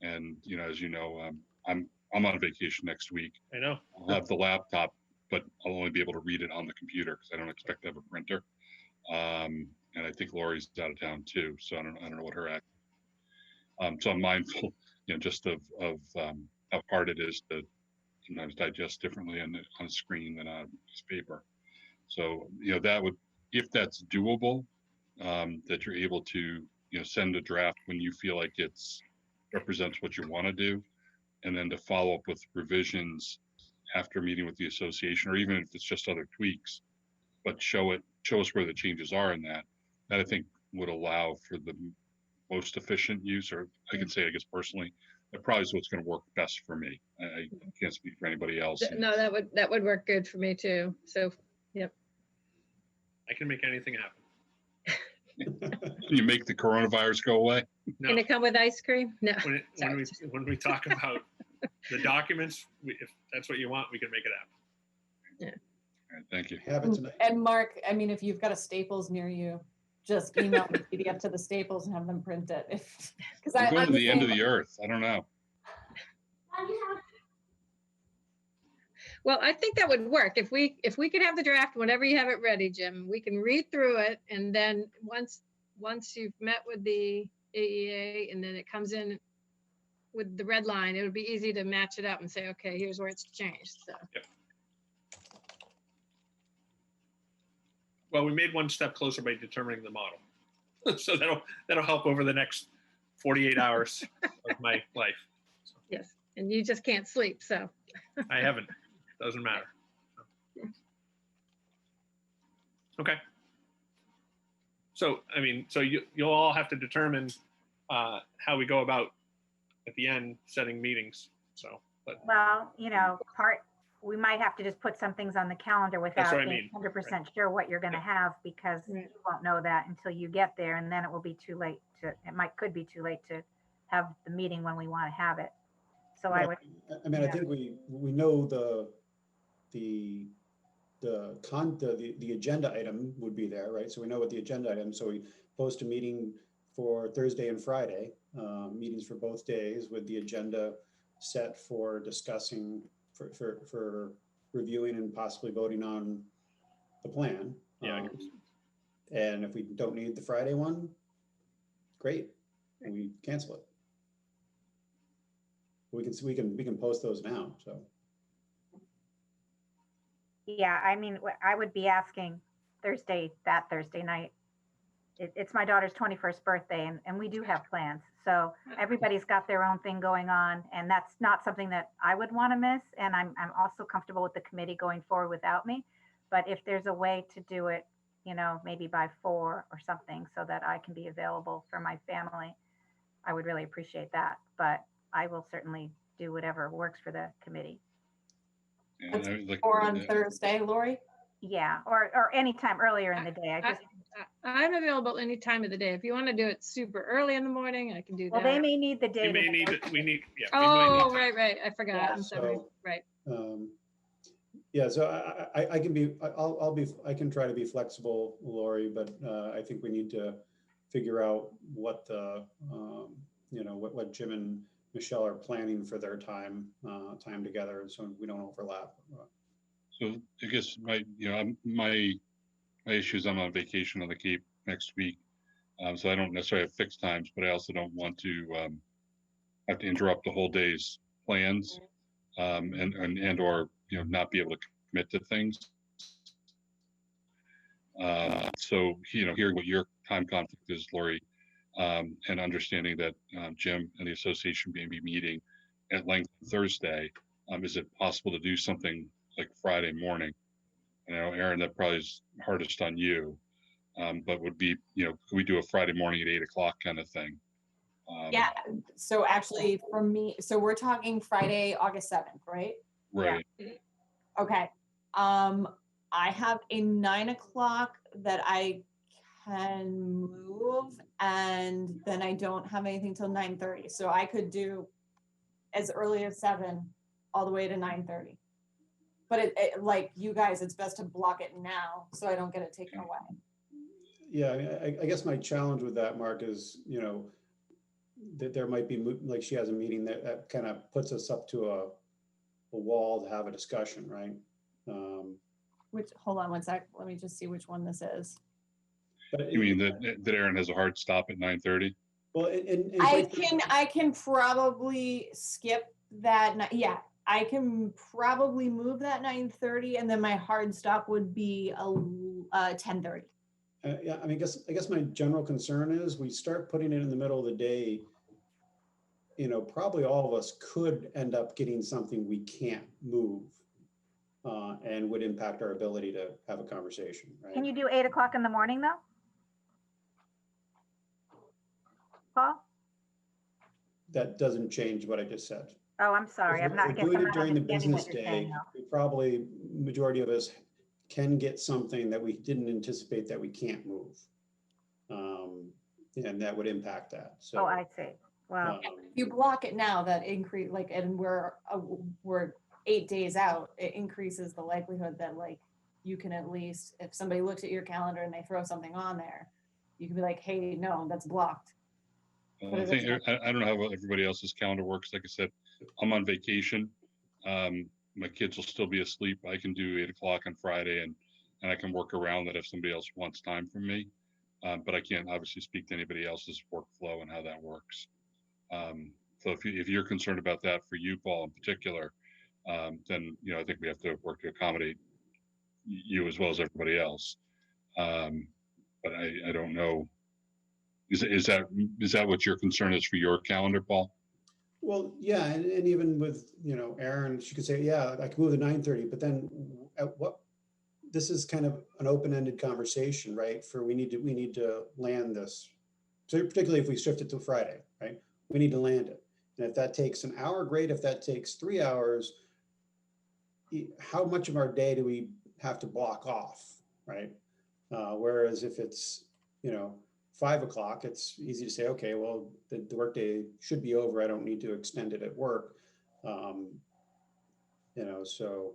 And, you know, as you know, I'm on vacation next week. I know. I'll have the laptop, but I'll only be able to read it on the computer because I don't expect to have a printer. And I think Lori's out of town too, so I don't know what her act. So I'm mindful, you know, just of how hard it is to sometimes digest differently on a screen than on paper. So, you know, that would, if that's doable, that you're able to, you know, send a draft when you feel like it's represents what you want to do, and then to follow up with revisions after meeting with the association, or even if it's just other tweaks, but show us where the changes are in that. That I think would allow for the most efficient use, or I can say, I guess personally, that probably is what's going to work best for me. I can't speak for anybody else. No, that would work good for me too. So, yep. I can make anything happen. Can you make the coronavirus go away? No. Can it come with ice cream? No. When we talk about the documents, if that's what you want, we can make it happen. All right, thank you. Have it tonight. And Mark, I mean, if you've got a Staples near you, just email the PDF to the Staples and have them print it. Because I'm going to the end of same. the earth. I don't know. Well, I think that would work. If we could have the draft whenever you have it ready, Jim, we can read through it, and then once you've met with the AEA and then it comes in with the red line, it would be easy to match it up and say, okay, here's where it's changed. So. Yep. Well, we made one step closer by determining the model. So that'll help over the next 48 hours of my life. Yes, and you just can't sleep, so. I haven't. Doesn't matter. Okay. So, I mean, so you'll all have to determine how we go about at the end setting meetings. So, but Well, we might have to just put some things on the calendar without what I being mean. 100% sure what you're going to have, because Right. you won't know that until you get there, and then it will be too late could be too late to have the meeting when we want to have it. So I would, I mean, I yeah. think we know the agenda item would be there, right? So we know what the agenda item, so we post a meeting for Thursday and Friday, meetings for both days with the agenda set for discussing, for reviewing and possibly voting on the plan. Yeah. And if we don't need the Friday one, great, we cancel it. We can post those now, so. Yeah, I mean, I would be asking that Thursday night. It's my daughter's 21st birthday, and we do have plans. So everybody's got their own thing going on, and that's not something that I would want to miss. And I'm also comfortable with the committee going forward without me. But if there's a way to do it, maybe by 4 or something, so that I can be available for my family, I would really appreciate that. But I will certainly do whatever works for the committee. That's And Or on Thursday, Lori? Yeah, or anytime earlier in the day. I'm available any time of the day. If you want to do it super early in the morning, I can do Well, that. they may need the We data. may need it. We might Oh, need right. I forgot. Yeah, I'm sorry. so- Right. Yeah, so I can try to be flexible, Lori, but I think we need to figure out what what Jim and Michelle are planning for their time together, so we don't overlap. So I guess my issue is I'm on vacation on the Cape next week. So I don't necessarily have fixed times, but I also don't want to have to interrupt the whole day's plans, and or not be able to commit to things. So hearing what your time conflict is, Lori, and understanding that Jim and the association may be meeting at length Thursday, is it possible to do something like Friday morning? Aaron, that probably is hardest on you, but would be, could we do a Friday morning at 8 o'clock kind of thing? Yeah, so actually for me, so we're talking Friday, August 7th, right? Right. Okay. I have a 9 o'clock that I can move, and then I don't have anything till 9:30. So I could do as early as 7 all the way to 9:30. But it like you guys, it's best to block it now so I don't get it taken away. Yeah, I guess my challenge with that, Mark, is, that there might be, like, she has a meeting that kind of puts us up to a wall to have a discussion, right? Hold on one sec. Let me just see which one this is. But You mean that Aaron has a hard stop at 9:30? Well, I can probably skip that. Yeah, I can probably move that 9:30, and then my hard stop would be 10:30. Yeah, I mean, I guess my general concern is we start putting it in the middle of the day. Probably all of us could end up getting something we can't move, and would impact our ability to have a conversation, right? Can you do 8 o'clock in the morning though? Paul? That doesn't change what I just said. Oh, I'm sorry. If I'm not we're guess doing I'm it not during the understanding what business you're day, saying now. we probably, majority of us can get something that we didn't anticipate that we can't move. And that would impact that. So, Oh, I see. Wow. If you block it now, that increase, like, and we're 8 days out, it increases the likelihood that, like, you can at least, if somebody looks at your calendar and they throw something on there, you can be like, hey, no, that's blocked. I think I don't know how everybody else's calendar works. Like I said, I'm on vacation. My kids will still be asleep. I can do 8 o'clock on Friday, and I can work around that if somebody else wants time from me. But I can't obviously speak to anybody else's workflow and how that works. So if you're concerned about that for you, Paul, in particular, then I think we have to work to accommodate you as well as everybody else. But I don't know. Is that what your concern is for your calendar, Paul? Well, yeah, and even with, Aaron, she could say, yeah, I can move to 9:30, but then at what, this is kind of an open-ended conversation, right? We need to land this. So particularly if we shift it to Friday, right? We need to land it. And if that takes an hour, great. If that takes 3 hours, how much of our day do we have to block off, right? Whereas if it's, 5 o'clock, it's easy to say, okay, well, the workday should be over. I don't need to extend it at work. So.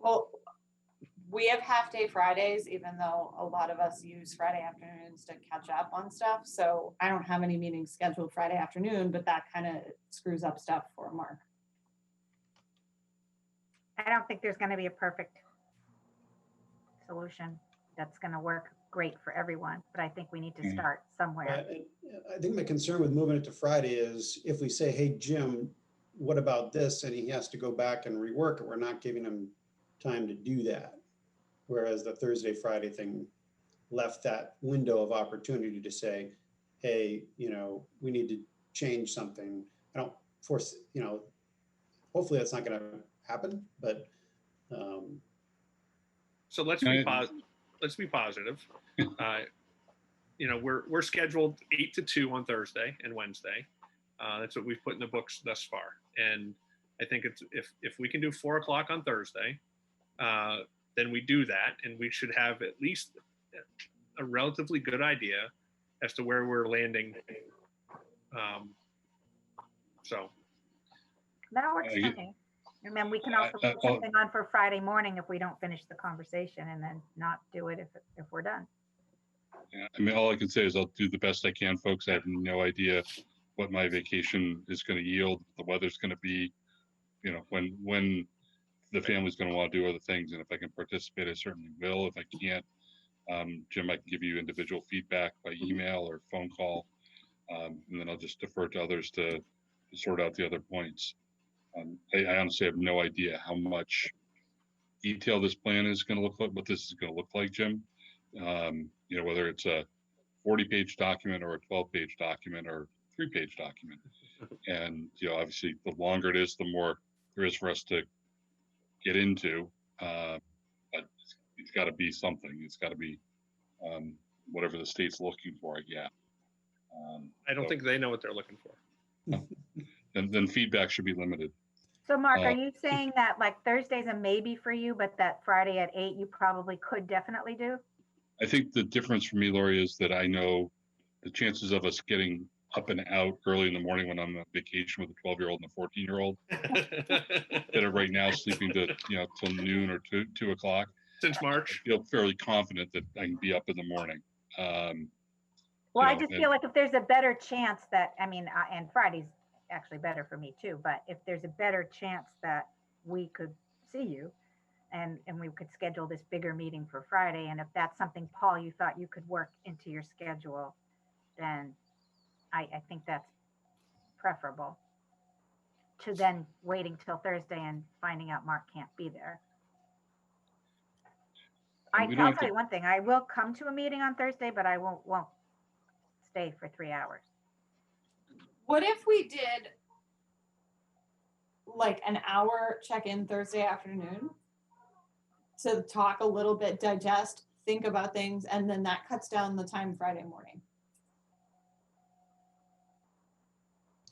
Well, we have half-day Fridays, even though a lot of us use Friday afternoons to catch up on stuff. So I don't have any meetings scheduled Friday afternoon, but that kind of screws up stuff for Mark. I don't think there's going to be a perfect solution that's going to work great for everyone, but I think we need to start somewhere. I think my concern with moving it to Friday is if we say, hey, Jim, what about this? And he has to go back and rework it, we're not giving him time to do that. Whereas the Thursday, Friday thing left that window of opportunity to say, hey, we need to change something. I don't force, hopefully that's not going to happen, but. So let's be positive. We're scheduled 8 to 2 on Thursday and Wednesday. That's what we've put in the books thus far. And I think it's if we can do 4 o'clock on Thursday, then we do that, and we should have at least a relatively good idea as to where we're landing. So That works for me. And then we can also put something on for Friday morning if we don't finish the conversation, and then not do it if we're done. Yeah, I mean, all I can say is I'll do the best I can, folks. I have no idea what my vacation is going to yield, the weather's going to be, when the family's going to want to do other things. And if I can participate, I certainly will. If I can't, Jim, I can give you individual feedback by email or phone call. And then I'll just defer to others to sort out the other points. I honestly have no idea how much detail this plan is going to look like, what this is going to look like, Jim. Whether it's a 40-page document or a 12-page document or 3-page document. And, obviously the longer it is, the more there is for us to get into, but it's got to be something. It's got to be whatever the state's looking for, yeah. I don't think they know what they're looking for. And then feedback should be limited. So Mark, are you saying that like Thursday's a maybe for you, but that Friday at 8 you probably could definitely do? I think the difference for me, Lori, is that I know the chances of us getting up and out early in the morning when I'm on vacation with a 12-year-old and a 14-year-old that are right now sleeping to, till noon or 2 o'clock. Since March. I feel fairly confident that I can be up in the morning. Well, I just feel like if there's a better chance that, and Friday's actually better for me too, but if there's a better chance that we could see you and we could schedule this bigger meeting for Friday, and if that's something, Paul, you thought you could work into your schedule, then I think that's preferable to then waiting till Thursday and finding out Mark can't be there. I'll tell you one thing, I will come to a meeting on Thursday, but I won't stay for 3 hours. What if we did like an hour check-in Thursday afternoon to talk a little bit, digest, think about things, and then that cuts down the time Friday morning?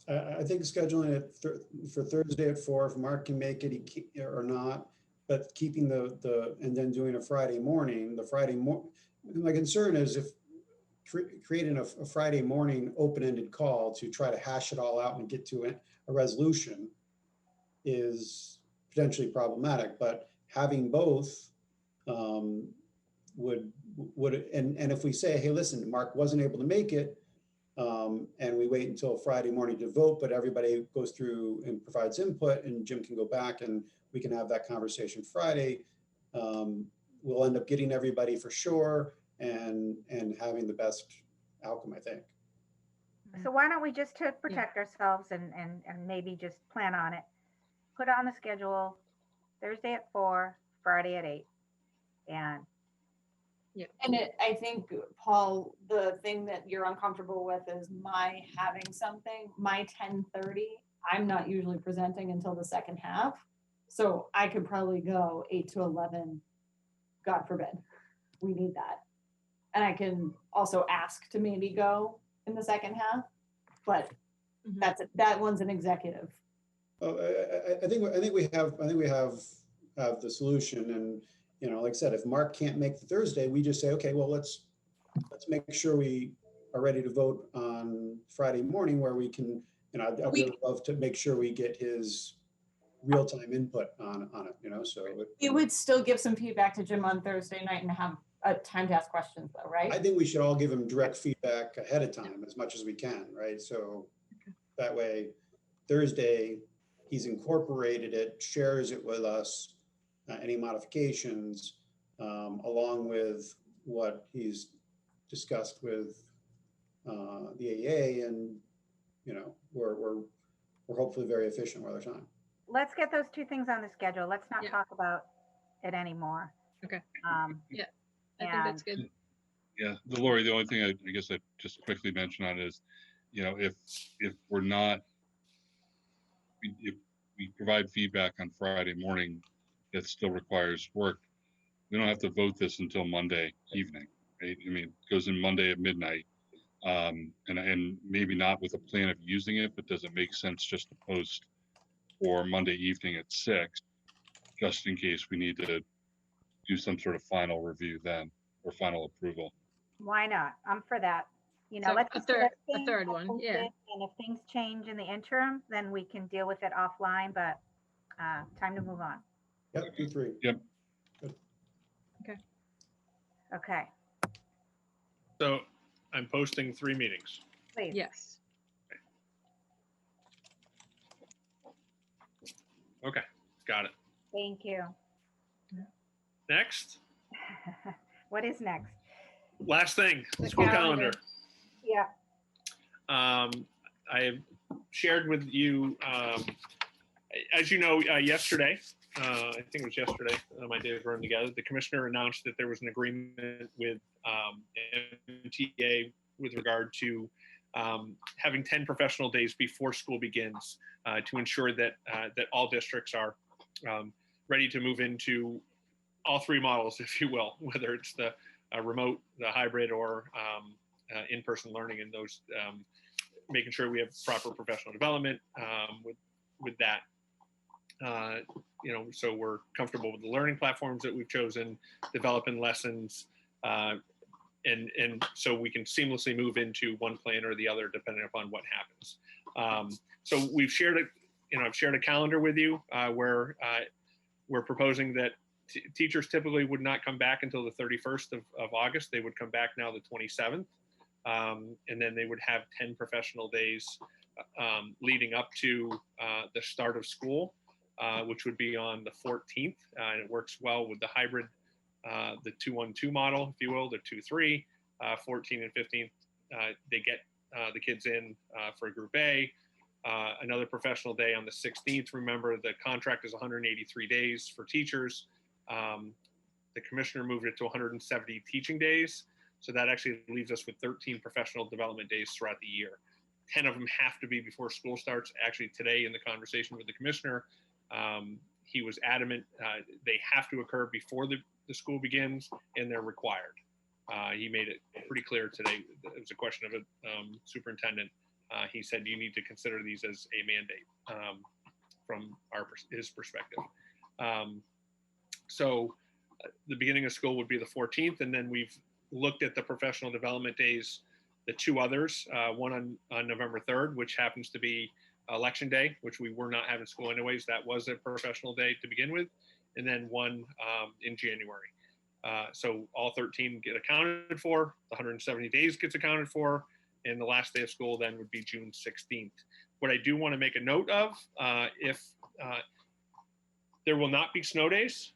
I think scheduling it for Thursday at 4, if Mark can make it or not, but keeping and then doing a Friday morning, my concern is if creating a Friday morning open-ended call to try to hash it all out and get to a resolution is potentially problematic, but having both would and if we say, hey, listen, Mark wasn't able to make it, and we wait until Friday morning to vote, but everybody goes through and provides input, and Jim can go back and we can have that conversation Friday. We'll end up getting everybody for sure and having the best outcome, I think. So why don't we just to protect ourselves and maybe just plan on it, put it on the schedule Thursday at 4, Friday at 8, and And I think, Paul, the thing that you're uncomfortable with is my having something, my 10:30, I'm not usually presenting until the second half. So I could probably go 8 to 11, God forbid, we need that. And I can also ask to maybe go in the second half, but that one's an executive. Oh, I think we have the solution, and like I said, if Mark can't make the Thursday, we just say, okay, well, let's make sure we are ready to vote on Friday morning, where we can. I'd really love to make sure we get his real-time input on it. So You would still give some feedback to Jim on Thursday night and have a time to ask questions, though, right? I think we should all give him direct feedback ahead of time as much as we can, right? So that way, Thursday, he's incorporated it, shares it with us, any modifications, along with what he's discussed with the AA, and we're hopefully very efficient with our time. Let's get those two things on the schedule. Let's not Yeah. talk about it anymore. Okay. Yeah. I think that's good. Yeah, Lori, the only thing I guess I'd just quickly mention on is, if we're not, if we provide feedback on Friday morning that still requires work, we don't have to vote this until Monday evening, right? I mean, it goes in Monday at midnight. And maybe not with a plan of using it, but does it make sense just to post for Monday evening at 6, just in case we need to do some sort of final review then, or final approval? Why not? I'm for that. So Let's a just get third, thing one, posted, yeah. And if things change in the interim, then we can deal with it offline, but time to move on. Yep, 2-3. Yep. Okay, So I'm posting 3 meetings. please. Yes. Okay, got it. Thank you. Next, What is next? last thing, The school calendar. calendar. Yeah. I have shared with you, as you know, yesterday, I think it was yesterday, my days running together, the commissioner announced that there was an agreement with MTA with regard to having 10 professional days before school begins to ensure that that all districts are ready to move into all 3 models, if you will, whether it's the remote, the hybrid, or in-person learning, and those making sure we have proper professional development with that. So we're comfortable with the learning platforms that we've chosen, developing lessons, and so we can seamlessly move into one plan or the other depending upon what happens. So we've shared it. I've shared a calendar with you where we're proposing that teachers typically would not come back until the 31st of August. They would come back now the 27th. And then they would have 10 professional days leading up to the start of school, which would be on the 14th. And it works well with the hybrid, the 2-1-2 model, if you will, the 2-3, 14 and 15. They get the kids in for Group A. Another professional day on the 16th. Remember, the contract is 183 days for teachers. The commissioner moved it to 170 teaching days. So that actually leaves us with 13 professional development days throughout the year. 10 of them have to be before school starts. Actually, today in the conversation with the commissioner, he was adamant they have to occur before the school begins, and they're required. He made it pretty clear today. It was a question of a superintendent. He said you need to consider these as a mandate from his perspective. So the beginning of school would be the 14th, and then we've looked at the professional development days, the 2 others, one on November 3rd, which happens to be Election Day, which we were not having school anyways. That was a professional day to begin with, and then one in January. So all 13 get accounted for, the 170 days gets accounted for, and the last day of school then would be June 16th. What I do want to make a note of, if there will not be snow days,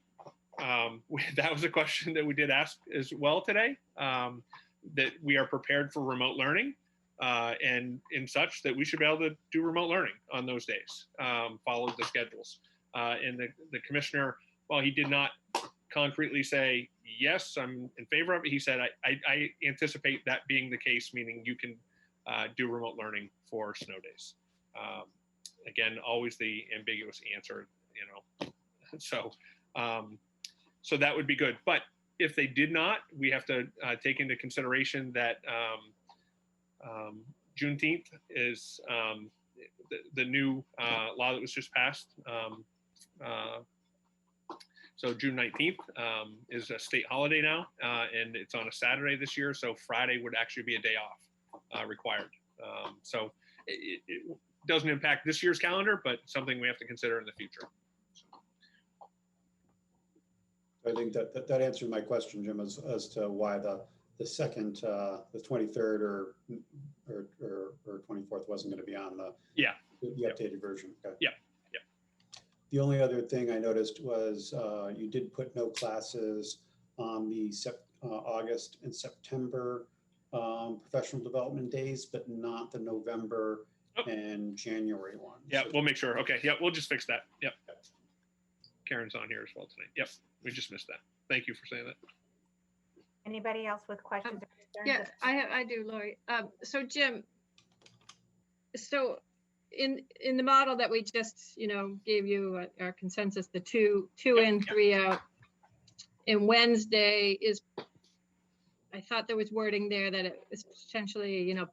that was a question that we did ask as well today, that we are prepared for remote learning and in such that we should be able to do remote learning on those days, follow the schedules. And the commissioner, while he did not concretely say, yes, I'm in favor of it. He said, I anticipate that being the case, meaning you can do remote learning for snow days. Again, always the ambiguous answer, so so that would be good. But if they did not, we have to take into consideration that Juneteenth is the new law that was just passed. So June 19th is a state holiday now, and it's on a Saturday this year. So Friday would actually be a day off required. So it doesn't impact this year's calendar, but something we have to consider in the future. I think that answered my question, Jim, as to why the second, the 23rd or 24th wasn't going to be on the updated version. Okay. Yeah. The only other thing I noticed was you did put no classes on the August and September professional development days, but not the November and January ones. Yeah, we'll make sure. Okay. Yeah, we'll just fix that. Yep. Karen's on here as well tonight. Yep. We just missed that. Thank you for saying that. Anybody else with questions or concerns? Yeah, I do, Lori. So Jim, so in the model that we just, gave you our consensus, the two in, 3 out, and Wednesday is, I thought there was wording there that it is potentially, an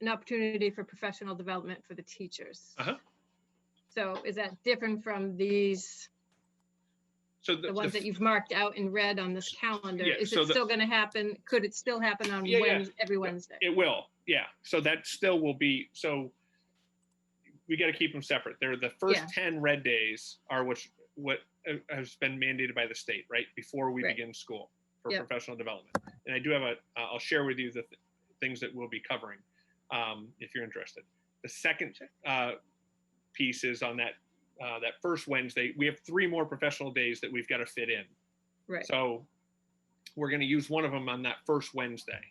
opportunity for professional development for the teachers. So is that different from these? So the ones that you've marked out in red on this calendar, Yeah, is so it still going to happen? Could it still happen on every Wednesday? It will. Yeah. So that still will be. So we got to keep them separate. They're the first 10 red days are what has been mandated by the state, right? Before we begin school for professional development. And I do have I'll share with you the things that we'll be covering if you're interested. The second piece is on that first Wednesday. We have 3 more professional days that we've got to fit in. Right. So we're going to use one of them on that first Wednesday.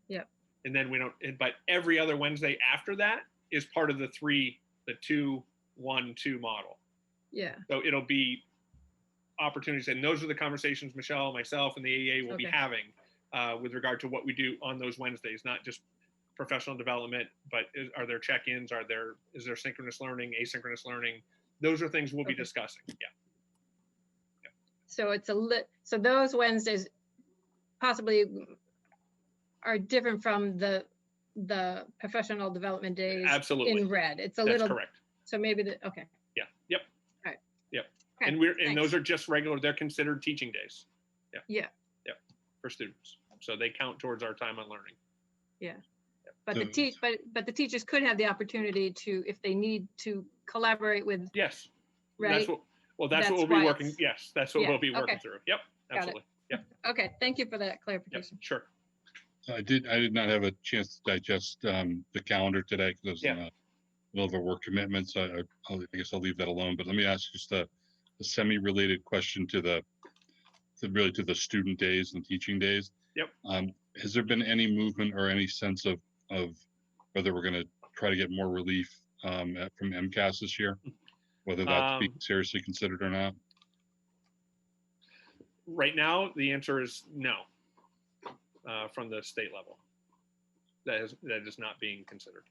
Yep. And then but every other Wednesday after that is part of the 2-1-2 model. Yeah. So it'll be opportunities. And those are the conversations Michelle, myself, and the AEA will be having with regard to what we do on those Wednesdays, not just professional development, but are there check-ins? Is there synchronous learning, asynchronous learning? Those are things we'll be discussing. Yeah. So so those Wednesdays possibly are different from the professional development days. Absolutely. In red. It's That's little correct. So maybe okay. Yeah. Yep. All right. Yep. Okay, and thanks. those are just regular. They're considered teaching days. Yeah. Yeah. Yep. For students, so they count towards our time on learning. Yeah. But the teachers could have the opportunity to, if they need to collaborate with. Yes. Right. That's what we'll be working. Yes, that's what we'll be working through. Yep. Absolutely. Yep. Okay. Thank you for that clarification. Yep. Sure. I did not have a chance to digest the calendar today because I was in a little of a work commitment. So I guess I'll leave that alone. But let me ask just a semi-related question to the student days and teaching days. Yep. Has there been any movement or any sense of whether we're going to try to get more relief from MCAS this year, whether that's being seriously considered or not? Right now, the answer is no. From the state level, that is not being considered.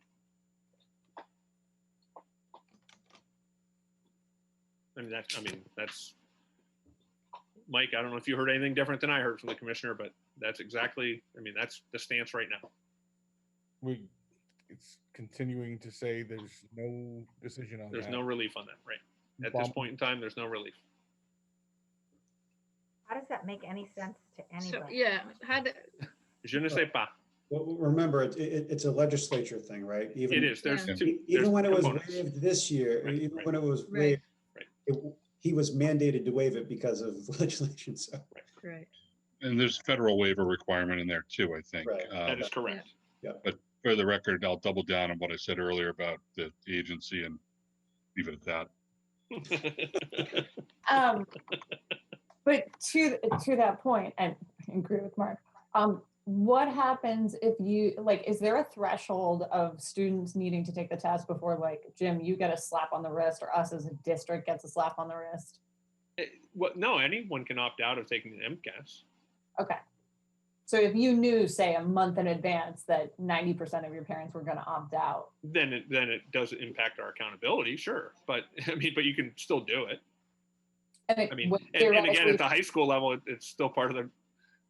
That's Mike. I don't know if you heard anything different than I heard from the commissioner, but that's exactly. That's the stance right now. It's continuing to say there's no decision on that. There's no relief on that, right? At this point in time, there's no relief. How does that make any sense to anybody? So, Je ne sais pas. Well, remember, it's a legislature thing, right? It is. Even when it was waived this year, when it was waived, he was mandated to waive it because of legislation. So. Right. And there's a federal waiver requirement in there too, I think. Right. That is correct. Yeah. But for the record, I'll double down on what I said earlier about the agency and leave it at that. But to that point, and I agree with Mark, what happens if is there a threshold of students needing to take the test before, Jim, you get a slap on the wrist, or us as a district gets a slap on the wrist? No, anyone can opt out of taking the MCAS. Okay. So if you knew, say, a month in advance that 90% of your parents were going to opt out. Then it does impact our accountability, sure. But I mean, but you can still do it. And it I mean, would and again, theoretically- at the high school level, it's still part of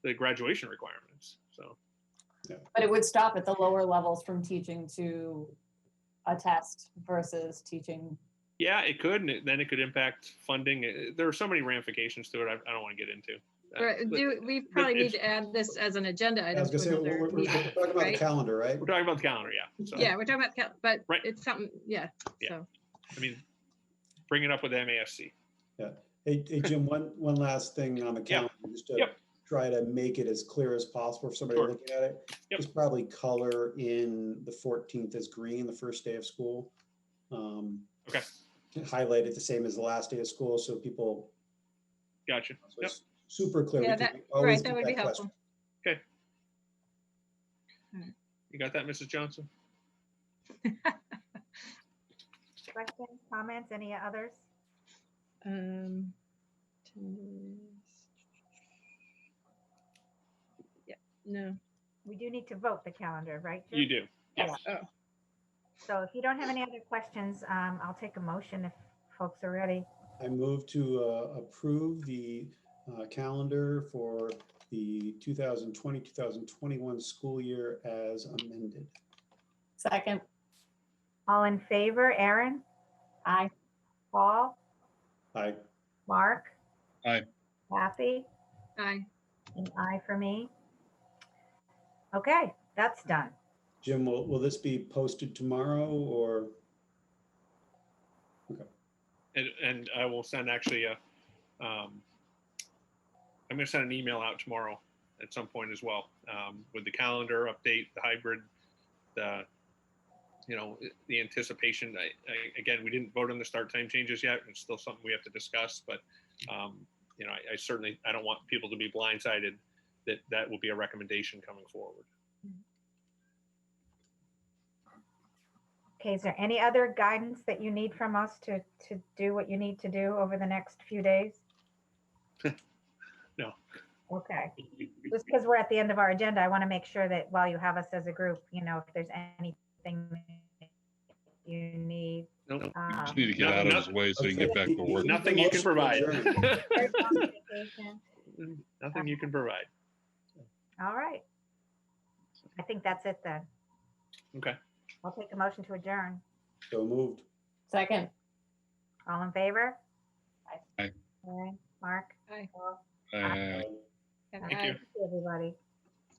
the graduation requirements. So, But it would stop at the lower levels from teaching to a test versus teaching. yeah, it could, and then it could impact funding. There are so many ramifications to it. I don't want to get into. Right, we probably need to add this as an agenda I item was for gonna say, another we're meeting, talking about the right? calendar, right? We're talking about the calendar, yeah. So, Yeah, we're talking about, but Right. it's something, yeah, Yeah. so. I mean, bring it up with MASC. Hey, Jim, one last thing on the calendar, just to Yep. try to make it as clear as possible for somebody Sure. looking at it. Yep. Just probably color in the 14th as green, the first day of school. Okay. Highlight it the same as the last day of school, so people, Gotcha. so Yep. it's super clear. We Yeah, can that, always right, get that would be question. helpful. You got that, Mrs. Johnson? Questions, comments, any others? Um, 10 days. Yeah, no, We do need to vote the calendar, right? Jim? You do. Yes. oh, So if you don't have any other questions, I'll take a motion if folks are ready. I move to approve the calendar for the 2020-2021 school year as amended. Second. All in favor, Aaron, Aye. Paul, Aye. Mark? Aye. Kathy? aye. An aye for me. Okay, that's done. Jim, will this be posted tomorrow or? And I will send actually I'm going to send an email out tomorrow at some point as well with the calendar update, the hybrid, the anticipation. Again, we didn't vote on the start time changes yet. It's still something we have to discuss, but I certainly, I don't want people to be blindsided that will be a recommendation coming forward. Okay, is there any other guidance that you need from us to do what you need to do over the next few days? No. Okay, just because we're at the end of our agenda, I want to make sure that while you have us as a group, if there's anything that you need. Nope. You just need to get out of his way so you can get back to work. Nothing you can provide. There's no vacation. Nothing you can provide. All right. I think that's it then. Okay. I'll take a motion to adjourn. So moved. Second. All in favor? Aye. Aaron, Mark? Aye. Paul? Aye. Thank Aye. you. Everybody.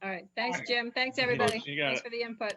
All right, thanks, Jim, thanks, everybody. You got Thanks it. for the input.